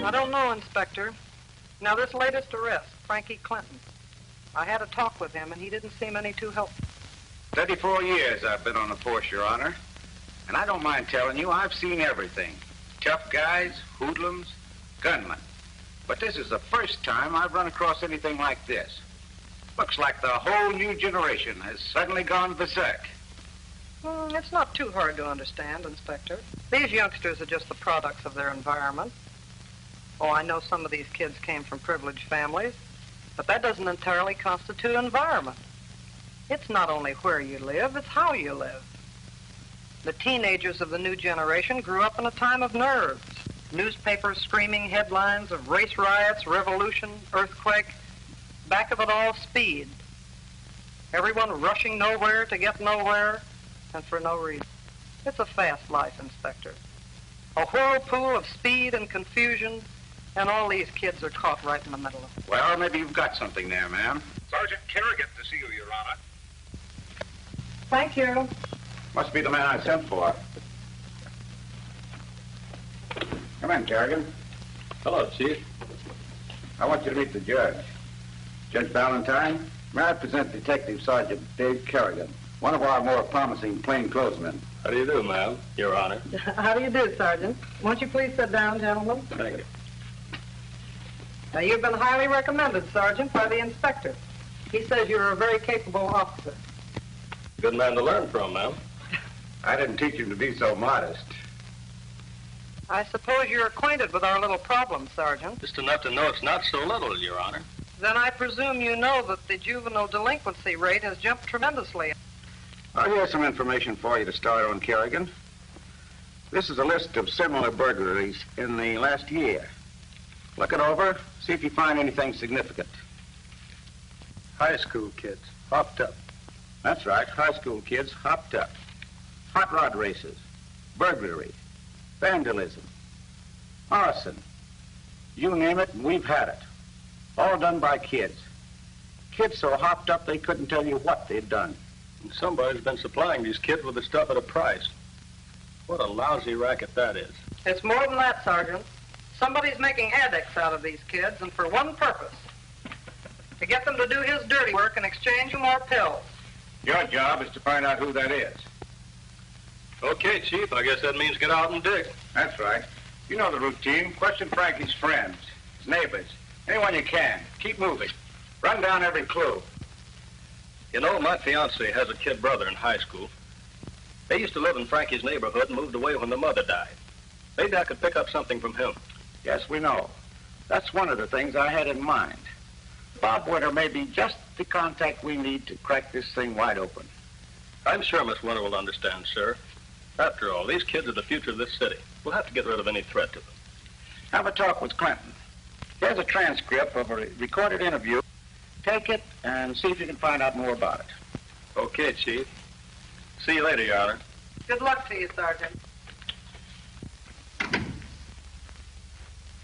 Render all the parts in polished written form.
I don't know, Inspector. Now, this latest arrest, Frankie Clinton, I had a talk with him, and he didn't seem any too helpful. 34 years I've been on the force, Your Honor. And I don't mind telling you, I've seen everything. Tough guys, hoodlums, gunmen. But this is the first time I've run across anything like this. Looks like the whole new generation has suddenly gone berserk. It's not too hard to understand, Inspector. These youngsters are just the products of their environment. Oh, I know some of these kids came from privileged families, but that doesn't entirely constitute environment. It's not only where you live, it's how you live. The teenagers of the new generation grew up in a time of nerves. Newspapers screaming headlines of race riots, revolution, earthquake. Back of it all, speed. Everyone rushing nowhere to get nowhere, and for no reason. It's a fast life, Inspector. A whirlpool of speed and confusion, and all these kids are caught right in the middle of it. Well, maybe you've got something there, ma'am. Sergeant Kerrigan to see you, Your Honor. Thank you. Must be the man I sent for. Come in, Kerrigan. Hello, Chief. I want you to meet the judge. Judge Valentine, may I present Detective Sergeant Dave Kerrigan, one of our more promising plainclothesmen. How do you do, ma'am? Your Honor. How do you do, Sergeant? Won't you please sit down, gentlemen? Thank you. Now, you've been highly recommended, Sergeant, by the inspector. He says you're a very capable officer. Good man to learn from, ma'am. I didn't teach him to be so modest. I suppose you're acquainted with our little problem, Sergeant. Just enough to know it's not so little, Your Honor. Then I presume you know that the juvenile delinquency rate has jumped tremendously. Here's some information for you to start on, Kerrigan. This is a list of similar burglaries in the last year. Look it over, see if you find anything significant. High school kids, hopped up. That's right, high school kids hopped up. Hot rod races, burglary, vandalism, arson. You name it, and we've had it. All done by kids. Kids so hopped up they couldn't tell you what they'd done. And somebody's been supplying these kids with the stuff at a price. What a lousy racket that is. It's more than that, Sergeant. Somebody's making addicts out of these kids, and for one purpose. To get them to do his dirty work in exchange for more pills. Your job is to find out who that is. Okay, Chief, I guess that means get out and dig. That's right. You know the routine. Question Frankie's friends, his neighbors, anyone you can. Keep moving. Run down every clue. You know, my fiancée has a kid brother in high school. They used to live in Frankie's neighborhood and moved away when the mother died. Maybe I could pick up something from him. Yes, we know. That's one of the things I had in mind. Bob Winter may be just the contact we need to crack this thing wide open. I'm sure Miss Winter will understand, sir. After all, these kids are the future of this city. We'll have to get rid of any threat to them. Have a talk with Clinton. Here's a transcript of a recorded interview. Take it and see if you can find out more about it. Okay, Chief. See you later, Your Honor. Good luck to you, Sergeant.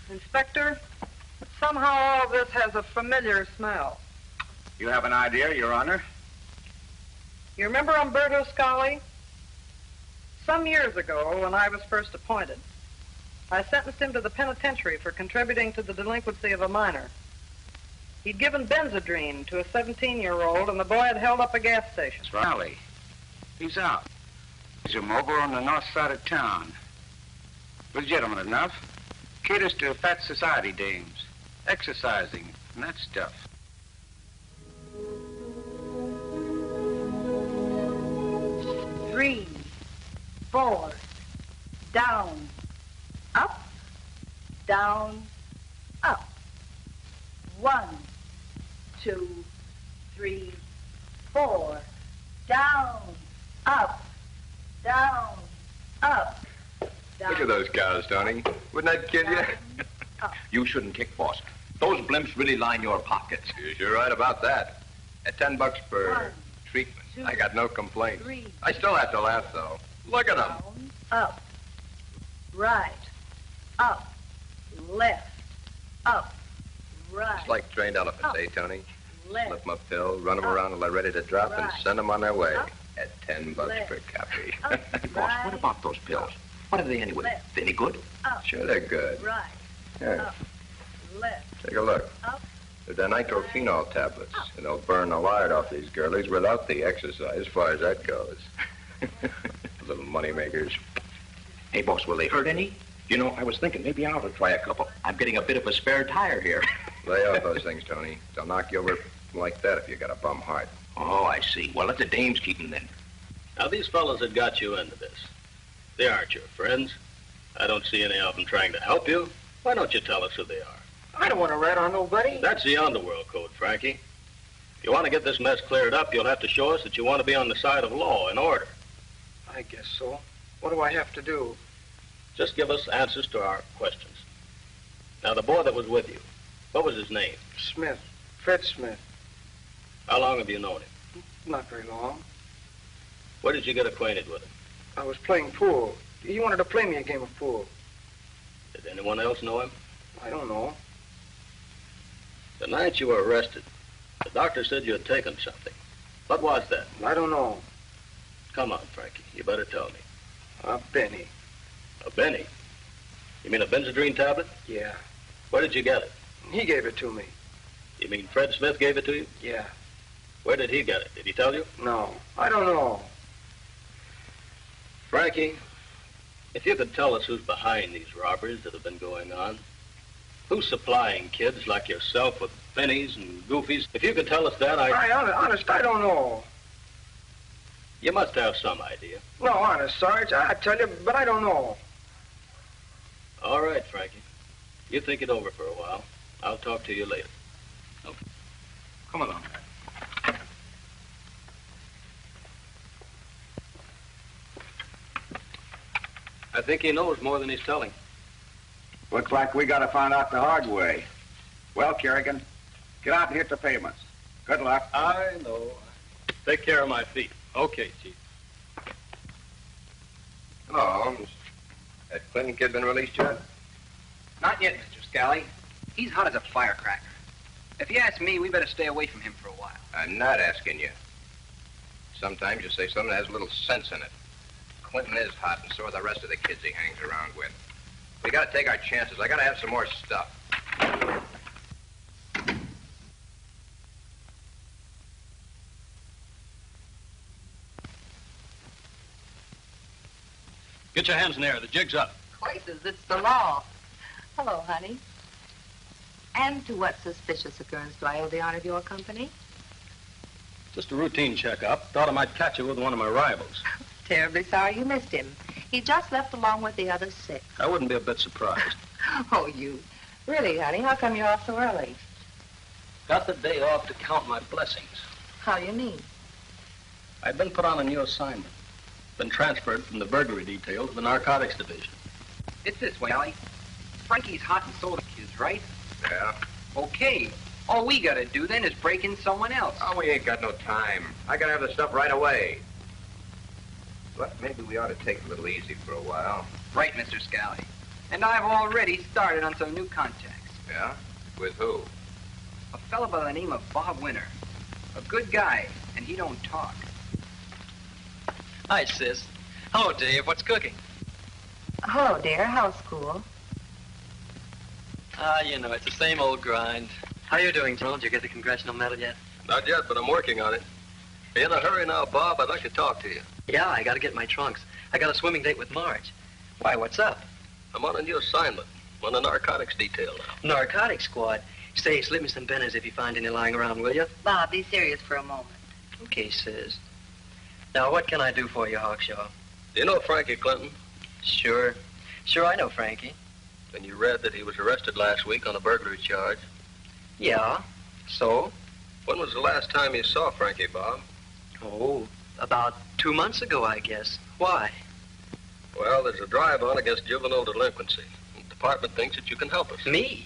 Inspector, somehow all of this has a familiar smell. You have an idea, Your Honor? You remember Umberto Scali? Some years ago, when I was first appointed, I sentenced him to the penitentiary for contributing to the delinquency of a minor. He'd given Benzedrine to a 17-year-old, and the boy had held up a gas station. That's Riley. He's out. He's a mobile on the north side of town. Legitimate enough. Caters to fat society dames. Exercising and that stuff. 3, 4, down, up, down, up. 1, 2, 3, 4, down, up, down, up. Down. Look at those cows, Tony. Wouldn't that kill you? You shouldn't kick, boss. Those blimps really line your pockets. You're sure right about that. At $10 per 1, treatment, 2, I got no complaints. 3, I still have to laugh, though. Look at them. down, up, right, up, left, up, right. It's like trained elephants, Up. eh, Tony? Left. Slip them a pill, run them around till they're ready to drop, and Right. send them on their way. Up. At $10 Left. per copy. Up, Hey, boss, right, what about those pills? What are they anyway? Left. They any good? up, Sure, they're good. right, Yeah, up, left, take a look. up. They're nitrophenol tablets, and they'll burn the lard off these girlies without the exercise, as far as that goes. Little money makers. Hey, boss, will they hurt any? You know, I was thinking maybe I ought to try a couple. I'm getting a bit of a spare tire here. Lay off those things, Tony. They'll knock you over like that if you got a bum heart. Oh, I see. Well, let the dames keep them then. Now, these fellas that got you into this, they aren't your friends. I don't see any of them trying to help you. Why don't you tell us who they are? I don't want to rat on nobody. That's the underworld code, Frankie. If you want to get this mess cleared up, you'll have to show us that you want to be on the side of law and order. I guess so. What do I have to do? Just give us answers to our questions. Now, the boy that was with you, what was his name? Smith. Fred Smith. How long have you known him? Not very long. Where did you get acquainted with him? I was playing pool. He wanted to play me a game of pool. Did anyone else know him? I don't know. The night you were arrested, the doctor said you had taken something. What was that? I don't know. Come on, Frankie. You better tell me. A Benny. A Benny? You mean a Benzedrine tablet? Yeah. Where did you get it? He gave it to me. You mean Fred Smith gave it to you? Yeah. Where did he get it? Did he tell you? No. I don't know. Frankie, if you could tell us who's behind these robberies that have been going on, who's supplying kids like yourself with pennies and goofies, if you could tell us that, Honest, I don't know. You must have some idea. No, honest, Sarge, I tell you, but I don't know. All right, Frankie. You think it over for a while. I'll talk to you later. Okay. Come along. I think he knows more than he's telling. Looks like we got to find out the hard way. Well, Kerrigan, get out and hit the pavements. Good luck. I know. Take care of my feet. Okay, Chief. Hello, Holmes. That Clinton kid been released yet? Not yet, Mr. Scally. He's hot as a firecracker. If you ask me, we better stay away from him for a while. I'm not asking you. Sometimes you say something that has a little sense in it. Clinton is hot, and so are the rest of the kids he hangs around with. We gotta take our chances. I gotta have some more stuff. Get your hands in the air. The jig's up. Places, it's the law. Hello, honey. And to what suspicious occurrence do I owe the honor of your company? Just a routine checkup. Thought I might catch you with one of my rivals. Terribly sorry you missed him. He just left along with the other 6. I wouldn't be a bit surprised. Oh, you. Really, honey, how come you're off so early? Got the day off to count my blessings. How you mean? I've been put on a new assignment. Been transferred from the burglary detail to the narcotics division. It's this way, Allie. Frankie's hot and so are the kids, right? Yeah? Okay. All we gotta do then is break in someone else. Oh, we ain't got no time. I gotta have the stuff right away. But maybe we ought to take it a little easy for a while. Right, Mr. Scally. And I've already started on some new contacts. Yeah? With who? A fellow by the name of Bob Winter. A good guy, and he don't talk. Hi, sis. Hello, Dave. What's cooking? Hello, dear. How's school? You know, it's the same old grind. How you doing, Joel? Did you get the congressional medal yet? Not yet, but I'm working on it. Are you in a hurry now, Bob? I'd like to talk to you. Yeah, I gotta get my trunks. I got a swimming date with Marge. Why, what's up? I'm on a new assignment. I'm on the narcotics detail now. Narcotics squad? Say, slip me some benners if you find any lying around, will you? Bob, be serious for a moment. Okay, sis. Now, what can I do for you, Hawkshaw? Do you know Frankie Clinton? Sure. Sure, I know Frankie. And you read that he was arrested last week on a burglary charge. Yeah. So? When was the last time you saw Frankie, Bob? Oh, about 2 months ago, I guess. Why? Well, there's a drive on against juvenile delinquency. The department thinks that you can help us. Me?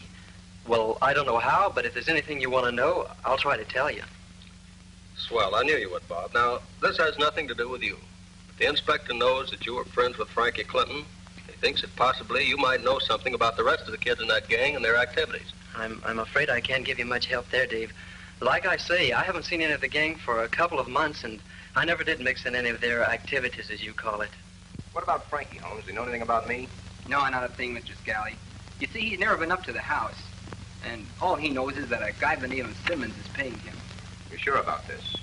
Well, I don't know how, but if there's anything you want to know, I'll try to tell you. Swell, I knew you would, Bob. Now, this has nothing to do with you. But the inspector knows that you were friends with Frankie Clinton. He thinks that possibly you might know something about the rest of the kids in that gang and their activities. I'm afraid I can't give you much help there, Dave. Like I say, I haven't seen any of the gang for a couple of months, and I never did mix in any of their activities, as you call it. What about Frankie, Holmes? Do you know anything about me? No, not a thing, Mr. Scally. You see, he's never been up to the house. And all he knows is that a guy by the name of Simmons is paying him. You're sure about this?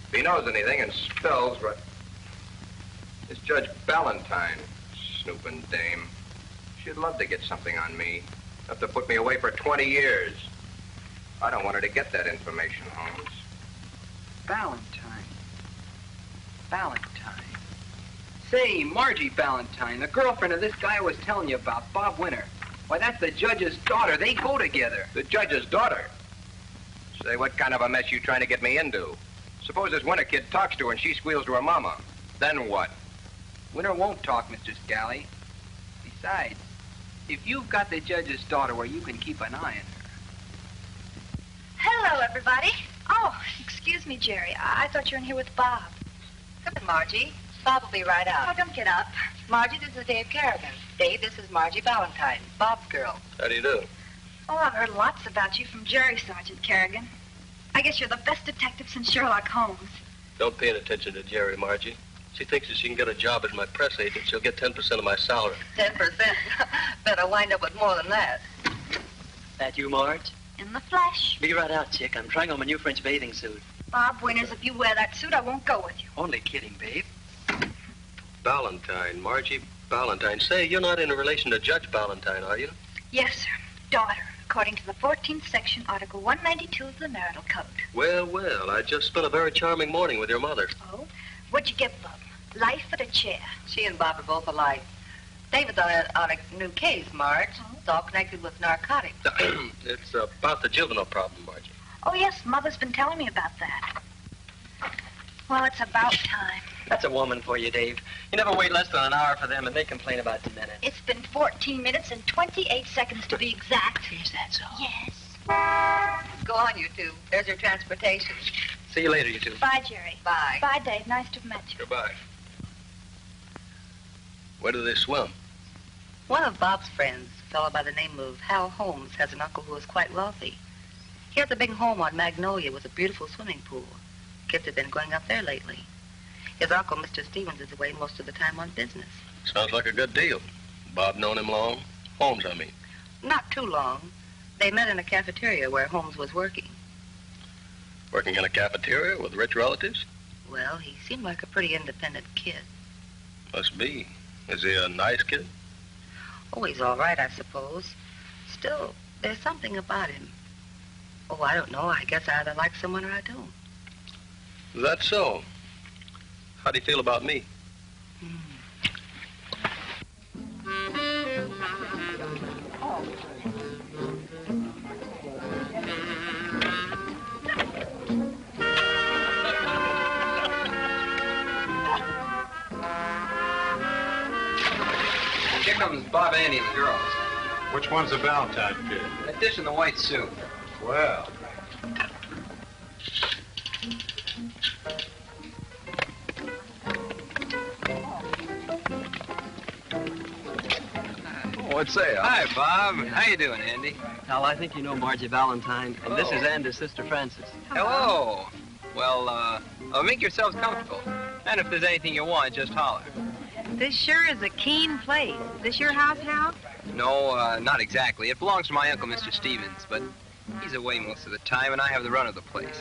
If he knows anything and spells right... This Judge Ballantyne, snooping dame. She'd love to get something on me. Have to put me away for 20 years. I don't want her to get that information, Holmes. Ballantyne. Say, Margie Ballantyne, the girlfriend of this guy I was telling you about, Bob Winter. Why, that's the judge's daughter. They go together. The judge's daughter? Say, what kind of a mess you trying to get me into? Suppose this Winter kid talks to her and she squeals to her mama. Then what? Winter won't talk, Mr. Scally. Besides, if you've got the judge's daughter where you can keep an eye on her. Hello, everybody. Oh, excuse me, Jerry. I thought you were in here with Bob. Come in, Margie. Bob will be right out. Oh, don't get up. Margie, this is Dave Kerrigan. Dave, this is Margie Ballantyne, Bob's girl. How do you do? Oh, I've heard lots about you from Jerry, Sergeant Kerrigan. I guess you're the best detective since Sherlock Holmes. Don't pay any attention to Jerry, Margie. She thinks if she can get a job as my press agent, she'll get 10% of my salary. 10%? Better wind up with more than that. That you, Marge? In the flesh. Be right out, chick. I'm trying on my new French bathing suit. Bob Winters, if you wear that suit, I won't go with you. Only kidding, babe. Ballantyne, Margie Ballantyne. Say, you're not in a relation to Judge Ballantyne, are you? Yes, sir. Daughter, according to the 14th section, Article 192 of the Marital Code. Well, I just spent a very charming morning with your mother. Oh? What'd you get, Bob? Life at a chair. She and Bob are both alike. David's on a new case, Marge. It's all connected with narcotics. It's about the juvenile problem, Margie. Oh, yes, Mother's been telling me about that. Well, it's about time. That's a woman for you, Dave. You never wait less than an hour for them, and they complain about the minute. It's been 14 minutes and 28 seconds to be exact. Is that so? Yes. Go on, you two. There's your transportation. See you later, you two. Bye, Jerry. Bye. Bye, Dave. Nice to have met you. Goodbye. Where do they swim? One of Bob's friends, a fellow by the name of Hal Holmes, has an uncle who is quite wealthy. He has a big home on Magnolia with a beautiful swimming pool. Kids have been going up there lately. His uncle, Mr. Stevens, is away most of the time on business. Sounds like a good deal. Bob known him long? Holmes, I mean. Not too long. They met in a cafeteria where Holmes was working. Working in a cafeteria with rich relatives? Well, he seemed like a pretty independent kid. Must be. Is he a nice kid? Oh, he's all right, I suppose. Still, there's something about him. Oh, I don't know. I guess I either like someone or I don't. Is that so? How do you feel about me? Here comes Bob, Andy, and the girls. Which one's the Valentine kid? The dish in the white suit. Well. What's that? Hi, Bob. How you doing, Andy? Hal, I think you know Margie Ballantyne, and this is Andy's sister, Frances. Hello. Well, make yourselves comfortable. And if there's anything you want, just holler. This sure is a keen place. Is this your house, Hal? No, not exactly. It belongs to my uncle, Mr. Stevens, but he's away most of the time, and I have the run of the place.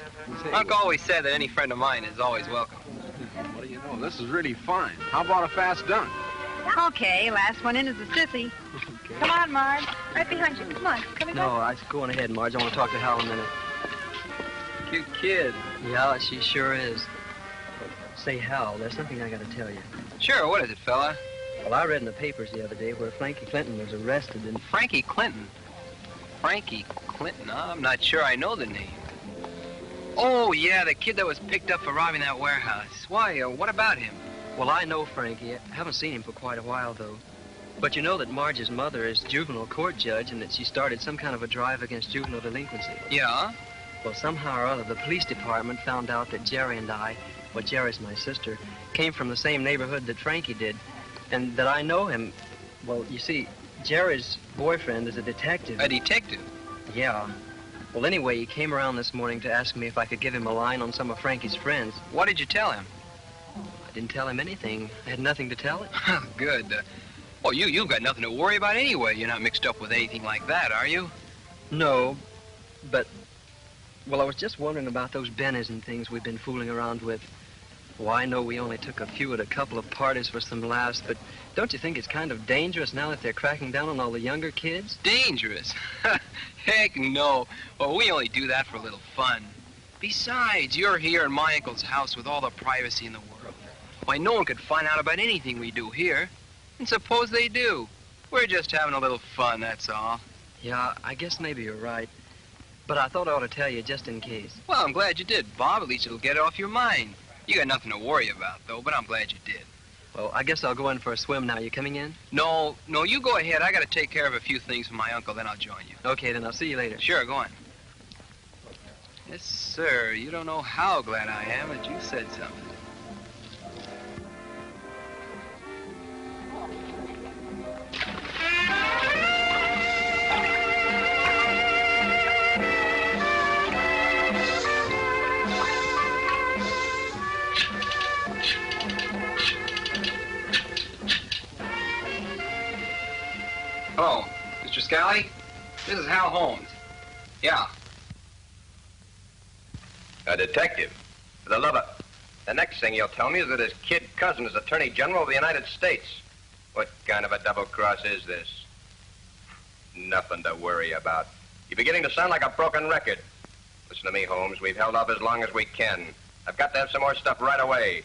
Uncle always said that any friend of mine is always welcome. What do you know? This is really fine. How about a fast dunk? Okay, last one in is a sissy. Okay. Come on, Marge. Right behind you. Come on. Coming No, go on ahead, Marge. I want to talk to Hal a minute. Cute kid. Yeah, she sure is. Say, Hal, there's something I got to tell you. Sure, what is it, fella? Well, I read in the papers the other day where Frankie Clinton was arrested and... Frankie Clinton? Frankie Clinton? I'm not sure I know the name. Oh, yeah, the kid that was picked up for robbing that warehouse. Why, what about him? Well, I know Frankie. I haven't seen him for quite a while, though. But you know that Marge's mother is juvenile court judge and that she started some kind of a drive against juvenile delinquency. Yeah? Well, somehow or other, the police department found out that Jerry and I, well, Jerry's my sister, came from the same neighborhood that Frankie did, and that I know him. Well, you see, Jerry's boyfriend is a detective. A detective? Yeah. Well, anyway, he came around this morning to ask me if I could give him a line on some of Frankie's friends. What did you tell him? I didn't tell him anything. I had nothing to tell him. Good. Well, you've got nothing to worry about anyway. You're not mixed up with anything like that, are you? No, but... Well, I was just wondering about those bennies and things we've been fooling around with. Well, I know we only took a few at a couple of parties for some laughs, but don't you think it's kind of dangerous now that they're cracking down on all the younger kids? Dangerous? Heck no. Well, we only do that for a little fun. Besides, you're here in my uncle's house with all the privacy in the world. Why, no one could find out about anything we do here. And suppose they do. We're just having a little fun, that's all. Yeah, I guess maybe you're right. But I thought I ought to tell you just in case. Well, I'm glad you did, Bob. At least it'll get it off your mind. You got nothing to worry about, though, but I'm glad you did. Well, I guess I'll go in for a swim now. You coming in? No, you go ahead. I got to take care of a few things for my uncle, then I'll join you. Okay, then I'll see you later. Sure, go on. Yes, sir. You don't know how glad I am that you said something. Hello, Mr. Scally? This is Hal Holmes. Yeah. A detective. For the love of... The next thing you'll tell me is that his kid cousin is Attorney General of the United States. What kind of a double cross is this? Nothing to worry about. You're beginning to sound like a broken record. Listen to me, Holmes. We've held off as long as we can. I've got to have some more stuff right away.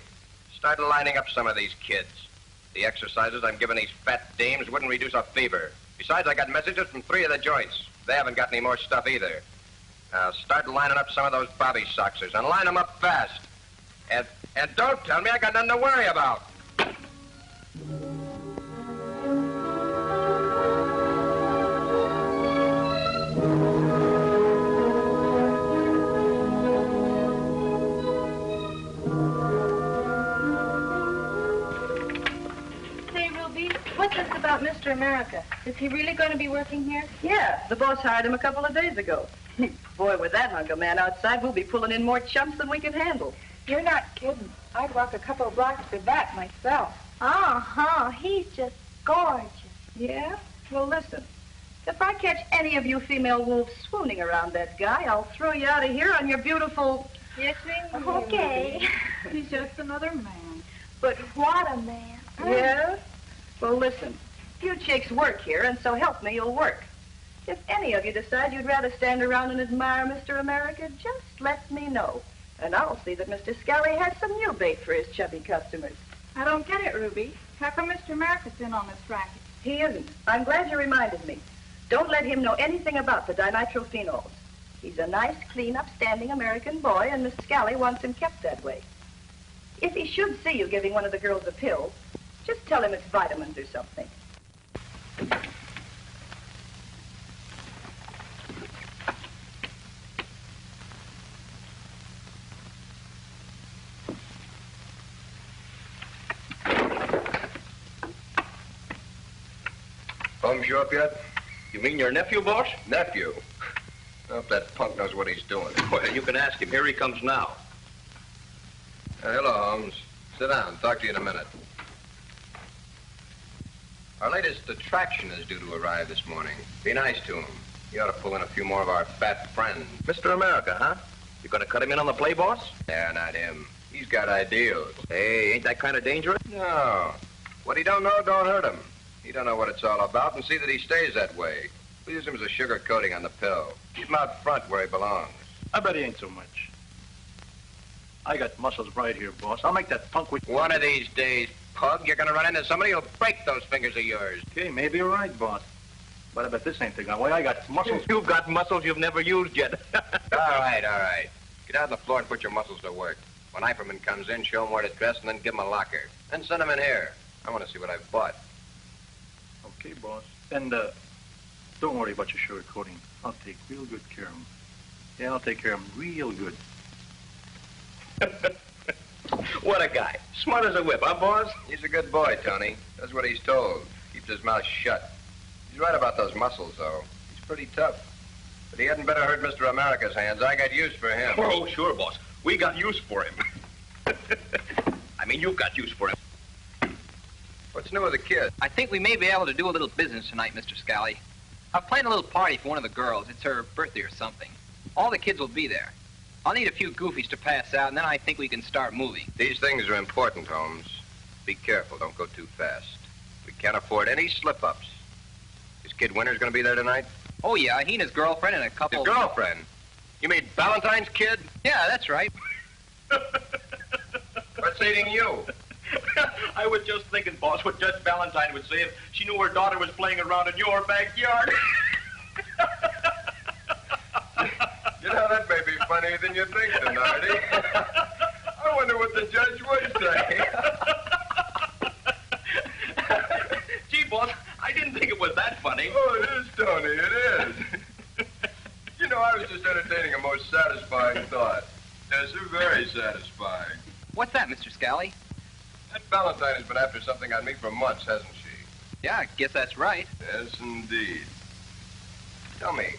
Start lining up some of these kids. The exercises I'm giving these fat dames wouldn't reduce a fever. Besides, I got messages from 3 of the joints. They haven't got any more stuff either. Now, start lining up some of those bobby soxers, and line them up fast. And don't tell me I got nothing to worry about. What's this about Mr. America? Is he really going to be working here? Yeah, the boss hired him a couple of days ago. Boy, with that hunk of man outside, we'll be pulling in more chumps than we can handle. You're not kidding. I'd walk a couple of blocks for that myself. Uh-huh. He's just gorgeous. Yeah? Well, listen. If I catch any of you female wolves swooning around that guy, I'll throw you out of here on your beautiful... Yes, we will. Okay. He's just another man. But what a man. Yeah? Well, listen. You chicks work here, and so help me, you'll work. If any of you decide you'd rather stand around and admire Mr. America, just let me know. And I'll see that Mr. Scally has some new bait for his chubby customers. I don't get it, Ruby. How come Mr. America's in on this racket? He isn't. I'm glad you reminded me. Don't let him know anything about the dinitrophenols. He's a nice, clean, upstanding American boy, and Miss Scally wants him kept that way. If he should see you giving one of the girls a pill, just tell him it's vitamins or something. Holmes, you up yet? You mean your nephew, boss? Nephew? I hope that punk knows what he's doing. Well, you can ask him. Here he comes now. Hello, Holmes. Sit down. Talk to you in a minute. Our latest attraction is due to arrive this morning. Be nice to him. You ought to pull in a few more of our fat friends. Mr. America, huh? You gonna cut him in on the play, boss? Yeah, not him. He's got ideals. Hey, ain't that kind of dangerous? No. What he don't know, don't hurt him. He don't know what it's all about, and see that he stays that way. We use him as a sugar coating on the pill. Keep him out front where he belongs. I bet he ain't so much. I got muscles right here, boss. I'll make that punk with... One of these days, Pug, you're gonna run into somebody who'll break those fingers of yours. Okay, maybe you're right, boss. But I bet this ain't the guy. Why, I got muscles. You've got muscles you've never used yet. All right. Get out on the floor and put your muscles to work. When Eiferman comes in, show him where to dress and then give him a locker. Then send him in here. I want to see what I've bought. Okay, boss. And, don't worry about your sugar coating. I'll take real good care of him. Yeah, I'll take care of him real good. What a guy. Smart as a whip, huh, boss? He's a good boy, Tony. Does what he's told. Keeps his mouth shut. He's right about those muscles, though. He's pretty tough. But he hadn't better hurt Mr. America's hands. I got use for him. Oh, sure, boss. We got use for him. I mean, you've got use for him. What's new with the kid? I think we may be able to do a little business tonight, Mr. Scally. I've planned a little party for one of the girls. It's her birthday or something. All the kids will be there. I'll need a few goofies to pass out, and then I think we can start moving. These things are important, Holmes. Be careful. Don't go too fast. We can't afford any slip-ups. Is Kid Winters going to be there tonight? Oh, yeah. He and his girlfriend and a couple... His girlfriend? You mean Valentine's kid? Yeah, that's right. What's eating you? I was just thinking, boss, what Judge Valentine would say if she knew her daughter was playing around in your backyard. You know, that may be funnier than you think, Donardi. I wonder what the judge would say. Gee, boss, I didn't think it was that funny. Oh, it is, Tony, it is. You know, I was just entertaining a most satisfying thought. Yes, very satisfying. What's that, Mr. Scally? That Valentine has been after something on me for months, hasn't she? Yeah, I guess that's right. Yes, indeed. Tell me,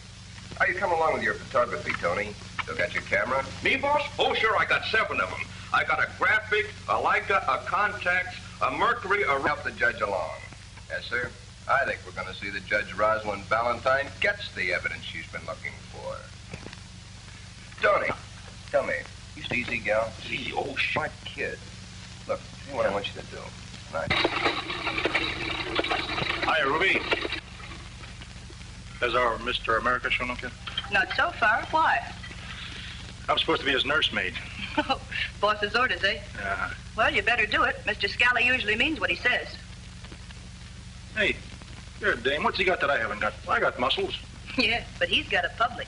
how you coming along with your photography, Tony? Still got your camera? Me, boss? Oh, sure, I got 7 of them. I got a graphic, a Leica, a Contax, a Mercury, a... Help the judge along. Yes, sir. I think we're going to see that Judge Rosalind Valentine gets the evidence she's been looking for. Tony, tell me, you easy, gal? Easy, oh, Smart kid. Look, here's what I want you to do. Tonight. Hi, Ruby. Has our Mr. America shown up yet? Not so far. Why? I'm supposed to be his nursemaid. Boss's orders, eh? Yeah. Well, you better do it. Mr. Scally usually means what he says. Hey, you're a dame. What's he got that I haven't got? I got muscles. Yeah, but he's got a public.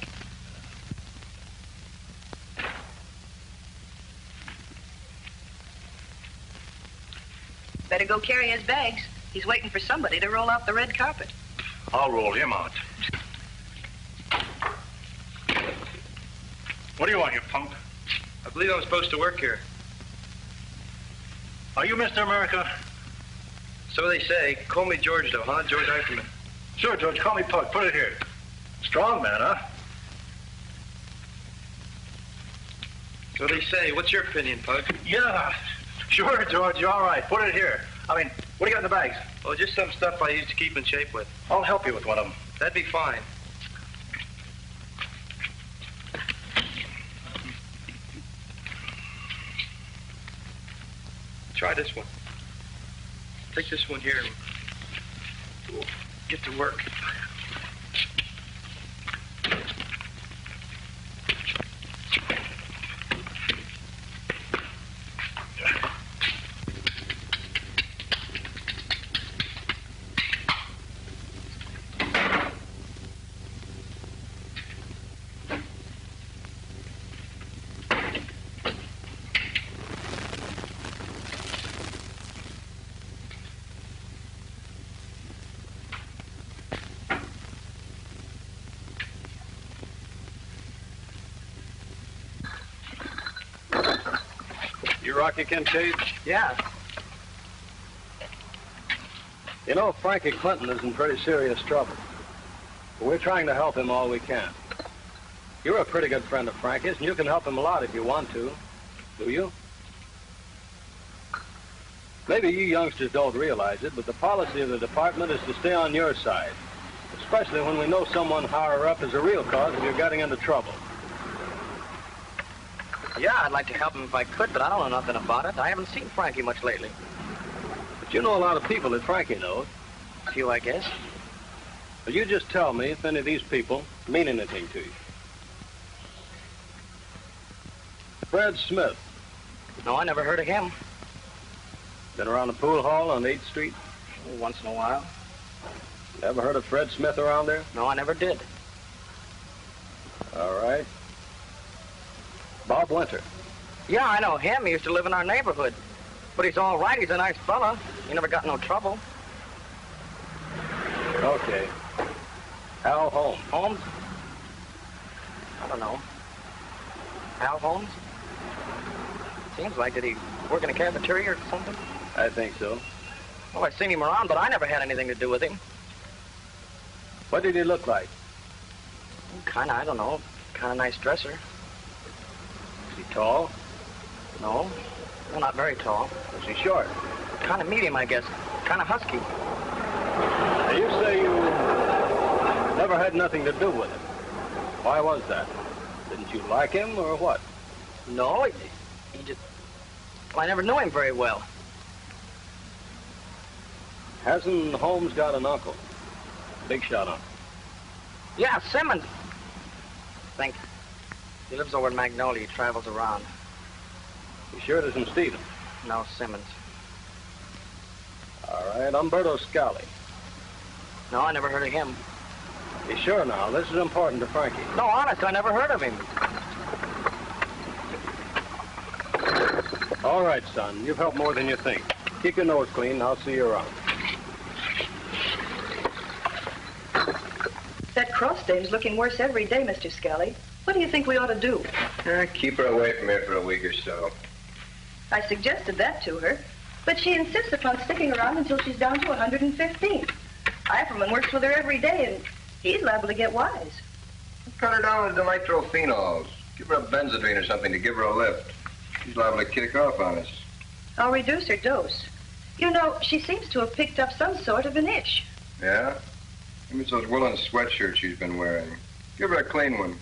Better go carry his bags. He's waiting for somebody to roll out the red carpet. I'll roll him out. What do you want, you punk? I believe I'm supposed to work here. Are you Mr. America? So they say. Call me George, though, huh? George Eiferman. Sure, George. Call me Pug. Put it here. Strong man, huh? So they say. What's your opinion, Pug? Yeah. Sure, George. You're all right. Put it here. I mean, what do you got in the bags? Oh, just some stuff I used to keep in shape with. I'll help you with one of them. That'd be fine. Try this one. Take this one here and we'll get to work. You Rocky Kincaid? Yeah. You know, Frankie Clinton is in pretty serious trouble. But we're trying to help him all we can. You're a pretty good friend of Frankie's, and you can help him a lot if you want to. Do you? Maybe you youngsters don't realize it, but the policy of the department is to stay on your side, especially when we know someone higher up is a real cause of your getting into trouble. Yeah, I'd like to help him if I could, but I don't know nothing about it. I haven't seen Frankie much lately. But you know a lot of people that Frankie knows. Few, I guess. Well, you just tell me if any of these people mean anything to you. Fred Smith. No, I never heard of him. Been around the pool hall on 8th Street? Oh, once in a while. Ever heard of Fred Smith around there? No, I never did. All right. Bob Winter. Yeah, I know him. He used to live in our neighborhood. But he's all right. He's a nice fella. He never got no trouble. Okay. Al Holmes. Holmes? I don't know. Al Holmes? Seems like, did he work in a cafeteria or something? I think so. Well, I've seen him around, but I never had anything to do with him. What did he look like? Kinda, I don't know. Kinda nice dresser. Is he tall? No. Well, not very tall. Is he short? Kinda medium, I guess. Kinda husky. Now, you say you never had nothing to do with him. Why was that? Didn't you like him, or what? No, he just... Well, I never knew him very well. Hasn't Holmes got an uncle? Big shot uncle. Yeah, Simmons. I think. He lives over in Magnolia. He travels around. You sure it isn't Stephen? No, Simmons. All right, Umberto Scali. No, I never heard of him. You sure now? This is important to Frankie. No, honest, I never heard of him. All right, son. You've helped more than you think. Keep your nose clean. I'll see you around. That cross dame's looking worse every day, Mr. Skelly. What do you think we ought to do? Keep her away from here for a week or so. I suggested that to her, but she insists upon sticking around until she's down to 115. Eiferman works with her every day, and he's liable to get wise. Cut her down with the nitrophenols. Give her a Benzedrine or something to give her a lift. She's liable to kick off on us. I'll reduce her dose. You know, she seems to have picked up some sort of an itch. Yeah? Maybe it's those woolen sweatshirts she's been wearing. Give her a clean one.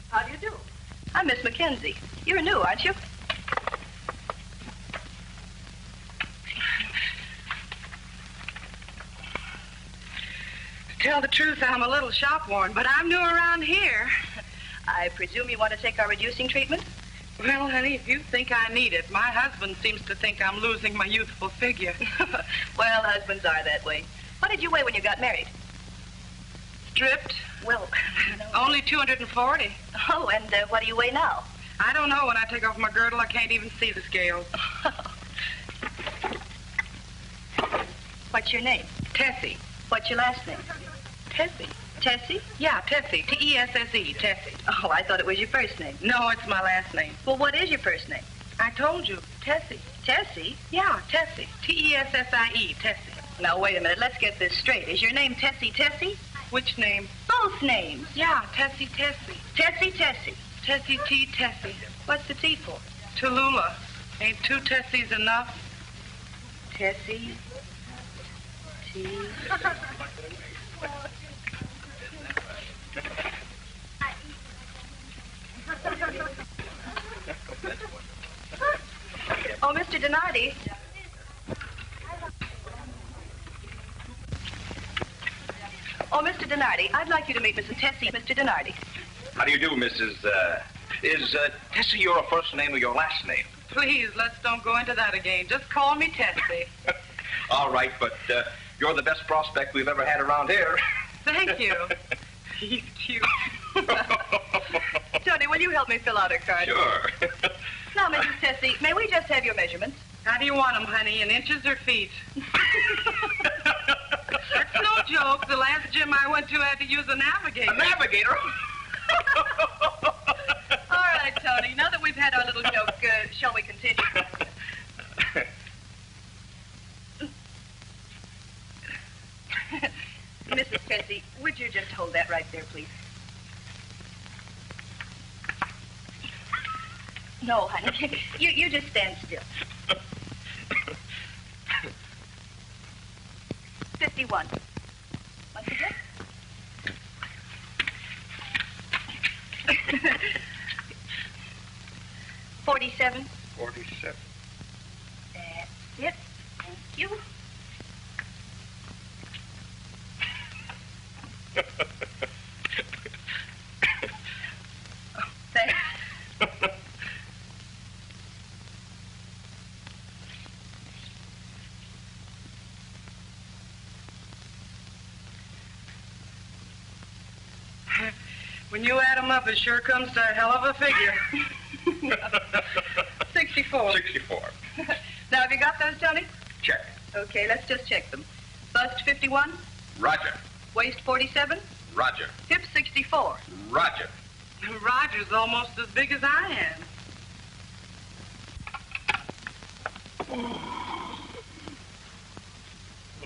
How do you do? I'm Miss Mackenzie. You're new, aren't you? To tell the truth, I'm a little shop-worn, but I'm new around here. I presume you want to take our reducing treatment? Well, honey, if you think I need it, my husband seems to think I'm losing my youthful figure. Well, husbands are that way. What did you weigh when you got married? Stripped? Well, only 240. Oh, and what do you weigh now? I don't know. When I take off my girdle, I can't even see the scales. What's your name? Tessie. What's your last name? Tessie. Tessie? Yeah, Tessie. T-E-S-S-E, Tessie. Oh, I thought it was your first name. No, it's my last name. Well, what is your first name? I told you, Tessie. Tessie? Yeah, Tessie. T-E-S-S-I-E, Tessie. Now, wait a minute. Let's get this straight. Is your name Tessie Tessie? Which name? Both names. Yeah, Tessie Tessie. Tessie Tessie. Tessie T. Tessie. What's the T for? Tallulah. Ain't two Tessies enough? Tessie T. Oh, Mr. Donardi. Oh, Mr. Donardi, I'd like you to meet Mrs. Tessie, Mr. Donardi. How do you do, Mrs. Is Tessie your first name or your last name? Please, let's don't go into that again. Just call me Tessie. All right, but you're the best prospect we've ever had around here. Thank you. He's cute. Tony, will you help me fill out her card? Sure. Now, Mrs. Tessie, may we just have your measurements? How do you want them, honey? In inches or feet? That's no joke. The last gym I went to had to use a navigator. A navigator? All right, Tony. Now that we've had our little joke, shall we continue? No, honey. You just stand still. 51. Once again. $47. 47. That's it. Thank you. Thanks. When you add them up, it sure comes to a hell of a figure. 64. 64. Now, have you got those, Tony? Check. Okay, let's just check them. Bust 51. Roger. Waist 47. Roger. Hip 64. Roger. Roger's almost as big as I am.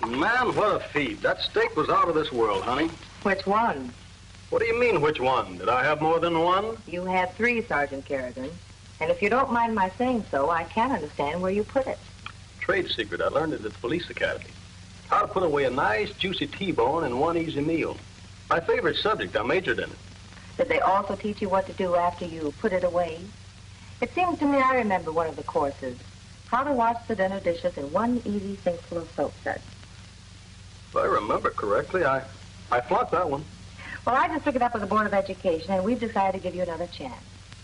Man, what a feed. That steak was out of this world, honey. Which one? What do you mean, which one? Did I have more than one? You had 3, Sergeant Kerrigan. And if you don't mind my saying so, I can't understand where you put it. Trade secret. I learned it at the police academy. How to put away a nice, juicy T-bone in one easy meal. My favorite subject. I majored in it. Did they also teach you what to do after you put it away? It seems to me I remember one of the courses. How to wash the dinner dishes in one easy sinkful of soap suds. If I remember correctly, I flunked that one. Well, I just took it up with the Board of Education, and we've decided to give you another chance.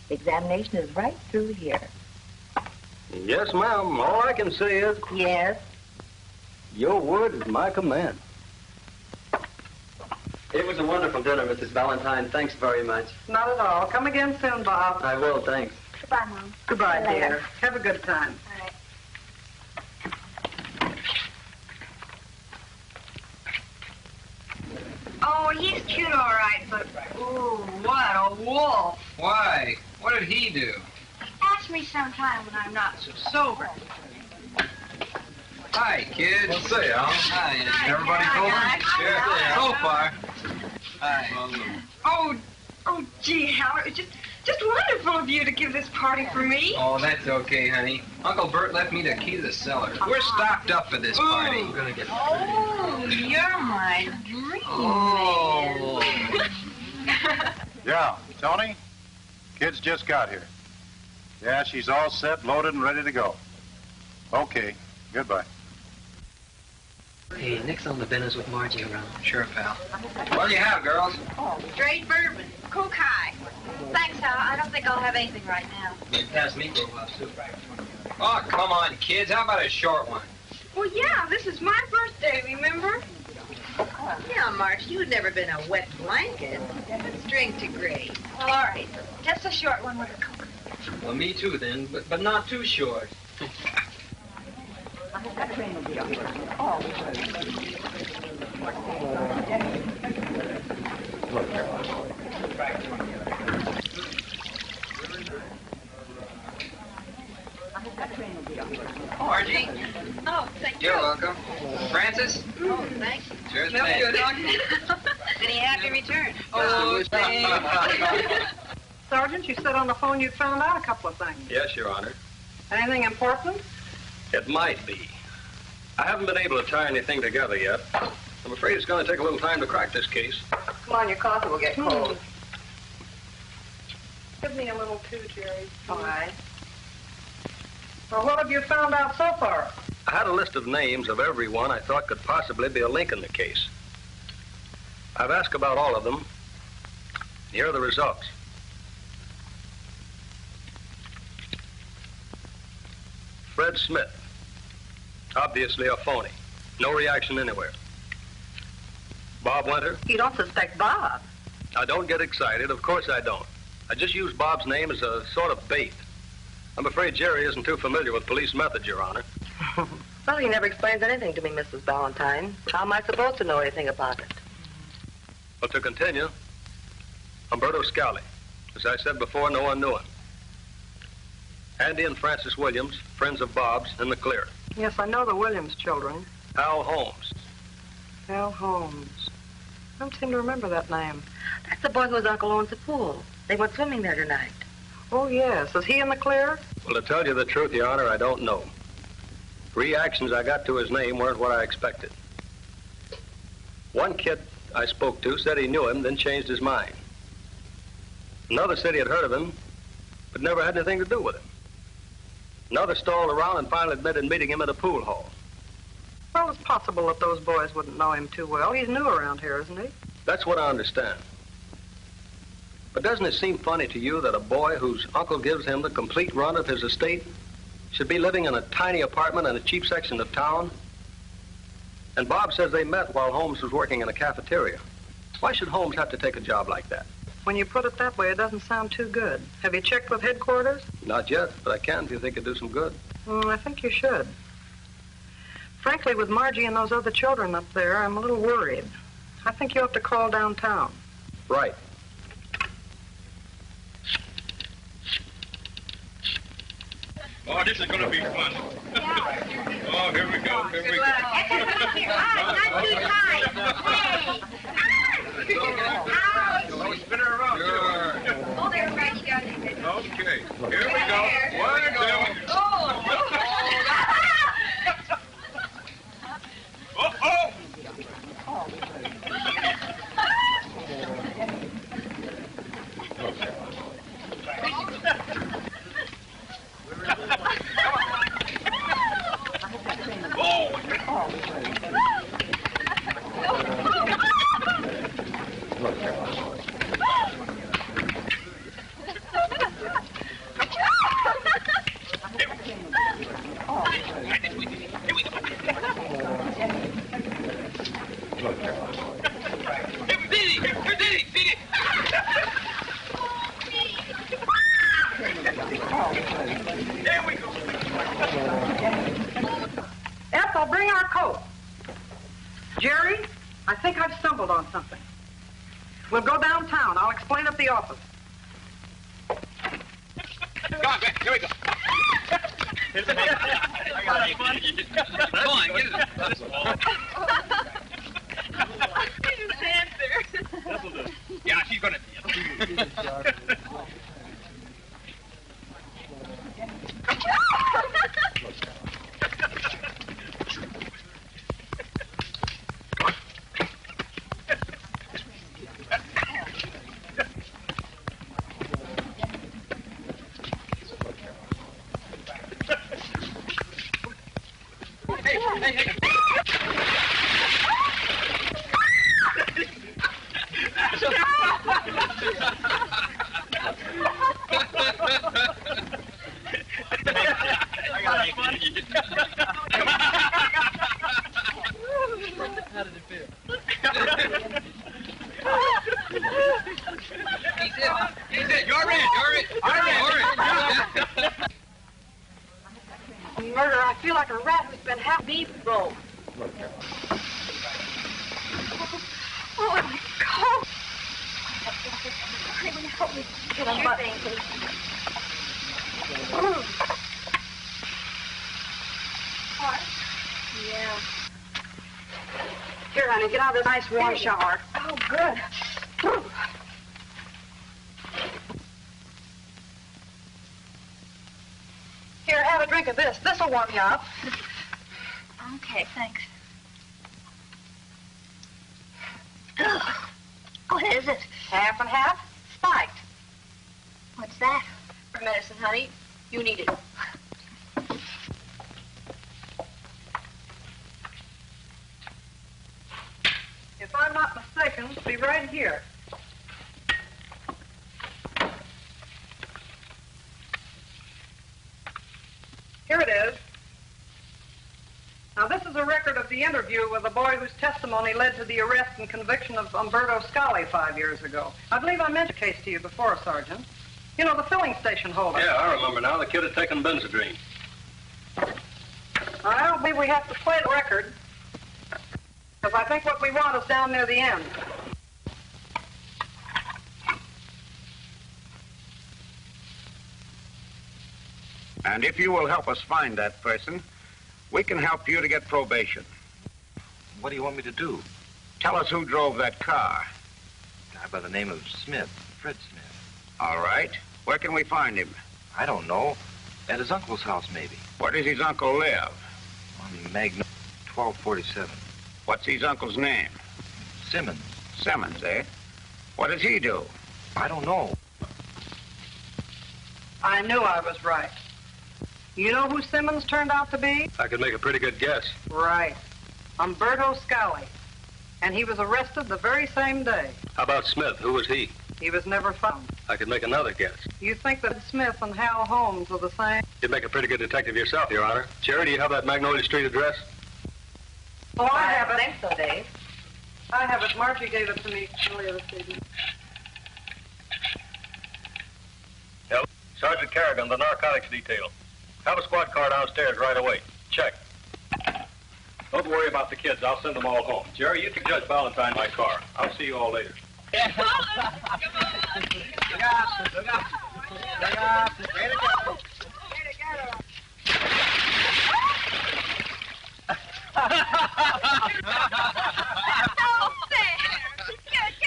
The examination is right through here. Yes, ma'am. All I can say is... Yes? Your word is my command. It was a wonderful dinner, Mrs. Valentine. Thanks very much. Not at all. Come again soon, Bob. I will, thanks. Goodbye, Mom. Goodbye, See you dear. later. Have a good time. All right. Oh, he's cute, all right, but ooh, what a wolf! Why? What did he do? Ask me sometime when I'm not so sober. Hi, kids. Say, Al. Hi. Everybody Sure. So far. Hi. Oh, gee, Howard, it's just wonderful of you to give this party for me. Oh, that's okay, honey. Uncle Bert left me the key to the cellar. We're stocked up for this party. We're gonna get. Oh, you're my dream Oh. man. Yeah, Tony? Kid's just got here. Yeah, she's all set, loaded, and ready to go. Okay, goodbye. Hey, Nick's on the business with Margie around. Sure, pal. What do you have, girls? Straight bourbon, Cook High. Thanks, Hal. I don't think I'll have anything right now. You pass me for a while, too. Oh, come on, kids. How about a short one? Well, yeah, this is my birthday, remember? Yeah, Marge, you've never been a wet blanket. Let's drink to Grace. Well, all right. Just a short one with a Coke. Well, me too, then, but not too short. Margie. Oh, thank you. You're welcome. Francis? Oh, thanks. Cheers, No mate. good. Any happy return? Oh, Sergeant, you said on the phone you'd found out a couple of things. Yes, Your Honor. Anything important? It might be. I haven't been able to tie anything together yet. I'm afraid it's going to take a little time to crack this case. Come on, your coffee will get cold. Give me a little too, Jerry. All right. Well, what have you found out so far? I had a list of names of everyone I thought could possibly be a link in the case. I've asked about all of them. Here are the results. Fred Smith. Obviously a phony. No reaction anywhere. Bob Winter. You don't suspect Bob. I don't get excited. Of course I don't. I just use Bob's name as a sort of bait. I'm afraid Jerry isn't too familiar with police methods, Your Honor. Well, he never explains anything to me, Mrs. Valentine. How am I supposed to know anything about it? Well, to continue, Umberto Scali. As I said before, no one knew him. Andy and Francis Williams, friends of Bob's, in the clear. Yes, I know the Williams children. Al Holmes. Al Holmes. I don't seem to remember that name. That's the boy who was Uncle owns the pool. They went swimming there tonight. Oh, yes. Is he in the clear? Well, to tell you the truth, Your Honor, I don't know. Reactions I got to his name weren't what I expected. One kid I spoke to said he knew him, then changed his mind. Another said he had heard of him, but never had anything to do with him. Another stalled around and finally admitted meeting him at a pool hall. Well, it's possible that those boys wouldn't know him too well. He's new around here, isn't he? That's what I understand. But doesn't it seem funny to you that a boy whose uncle gives him the complete run of his estate should be living in a tiny apartment in a cheap section of town? And Bob says they met while Holmes was working in a cafeteria. Why should Holmes have to take a job like that? When you put it that way, it doesn't sound too good. Have you checked with headquarters? Not yet, but I can if you think it'd do some good. I think you should. Frankly, with Margie and those other children up there, I'm a little worried. I think you have to call downtown. Right. Oh, this is going to be fun. Oh, here we go. Here we go. Not too tight. Oh, spin her around. Sure. Oh, they're right. You got it. Okay. Here we go. 1, 2. Oh. Ethel, bring our coat. Jerry, I think I've stumbled on something. We'll go downtown. I'll explain at the office. Go on, here we go. Come on, get it. Yeah, she's going to. How did it feel? He's in. You're in. Murder, I feel like a rat who's been half beef rolled. Oh, my God. Honey, will you help me get on my thing, please? Yeah. Here, honey, get out of this nice warm shower. Oh, good. Here, have a drink of this. This'll warm you up. Okay, thanks. Ugh. What is it? Half and half, spiked. What's that? For medicine, honey. You need it. If I'm not mistaken, it'll be right here. Here it is. Now, this is a record of the interview with the boy whose testimony led to the arrest and conviction of Umberto Scali 5 years ago. I believe I mentioned the case to you before, Sergeant. You know, the filling station holder. Yeah, I remember now. The kid had taken Benzedrine. I don't believe we have to play the record, because I think what we want is down near the end. And if you will help us find that person, we can help you to get probation. What do you want me to do? Tell us who drove that car. A guy by the name of Smith, Fred Smith. All right. Where can we find him? I don't know. At his uncle's house, maybe. Where does his uncle live? On Magnolia, 1247. What's his uncle's name? Simmons. Simmons, eh? What does he do? I don't know. I knew I was right. You know who Simmons turned out to be? I could make a pretty good guess. Right. Umberto Scali. And he was arrested the very same day. How about Smith? Who was he? He was never found. I could make another guess. You think that Smith and Hal Holmes are the same? You'd make a pretty good detective yourself, Your Honor. Jerry, do you have that Magnolia Street address? Oh, I have it. I think so, Dave. I have it. Margie gave it to me earlier this evening. Hello? Sergeant Kerrigan, the narcotics detail. Have a squad car downstairs right away. Check. Don't worry about the kids. I'll send them all home. Jerry, you can Judge Valentine my car. I'll see you all later. Give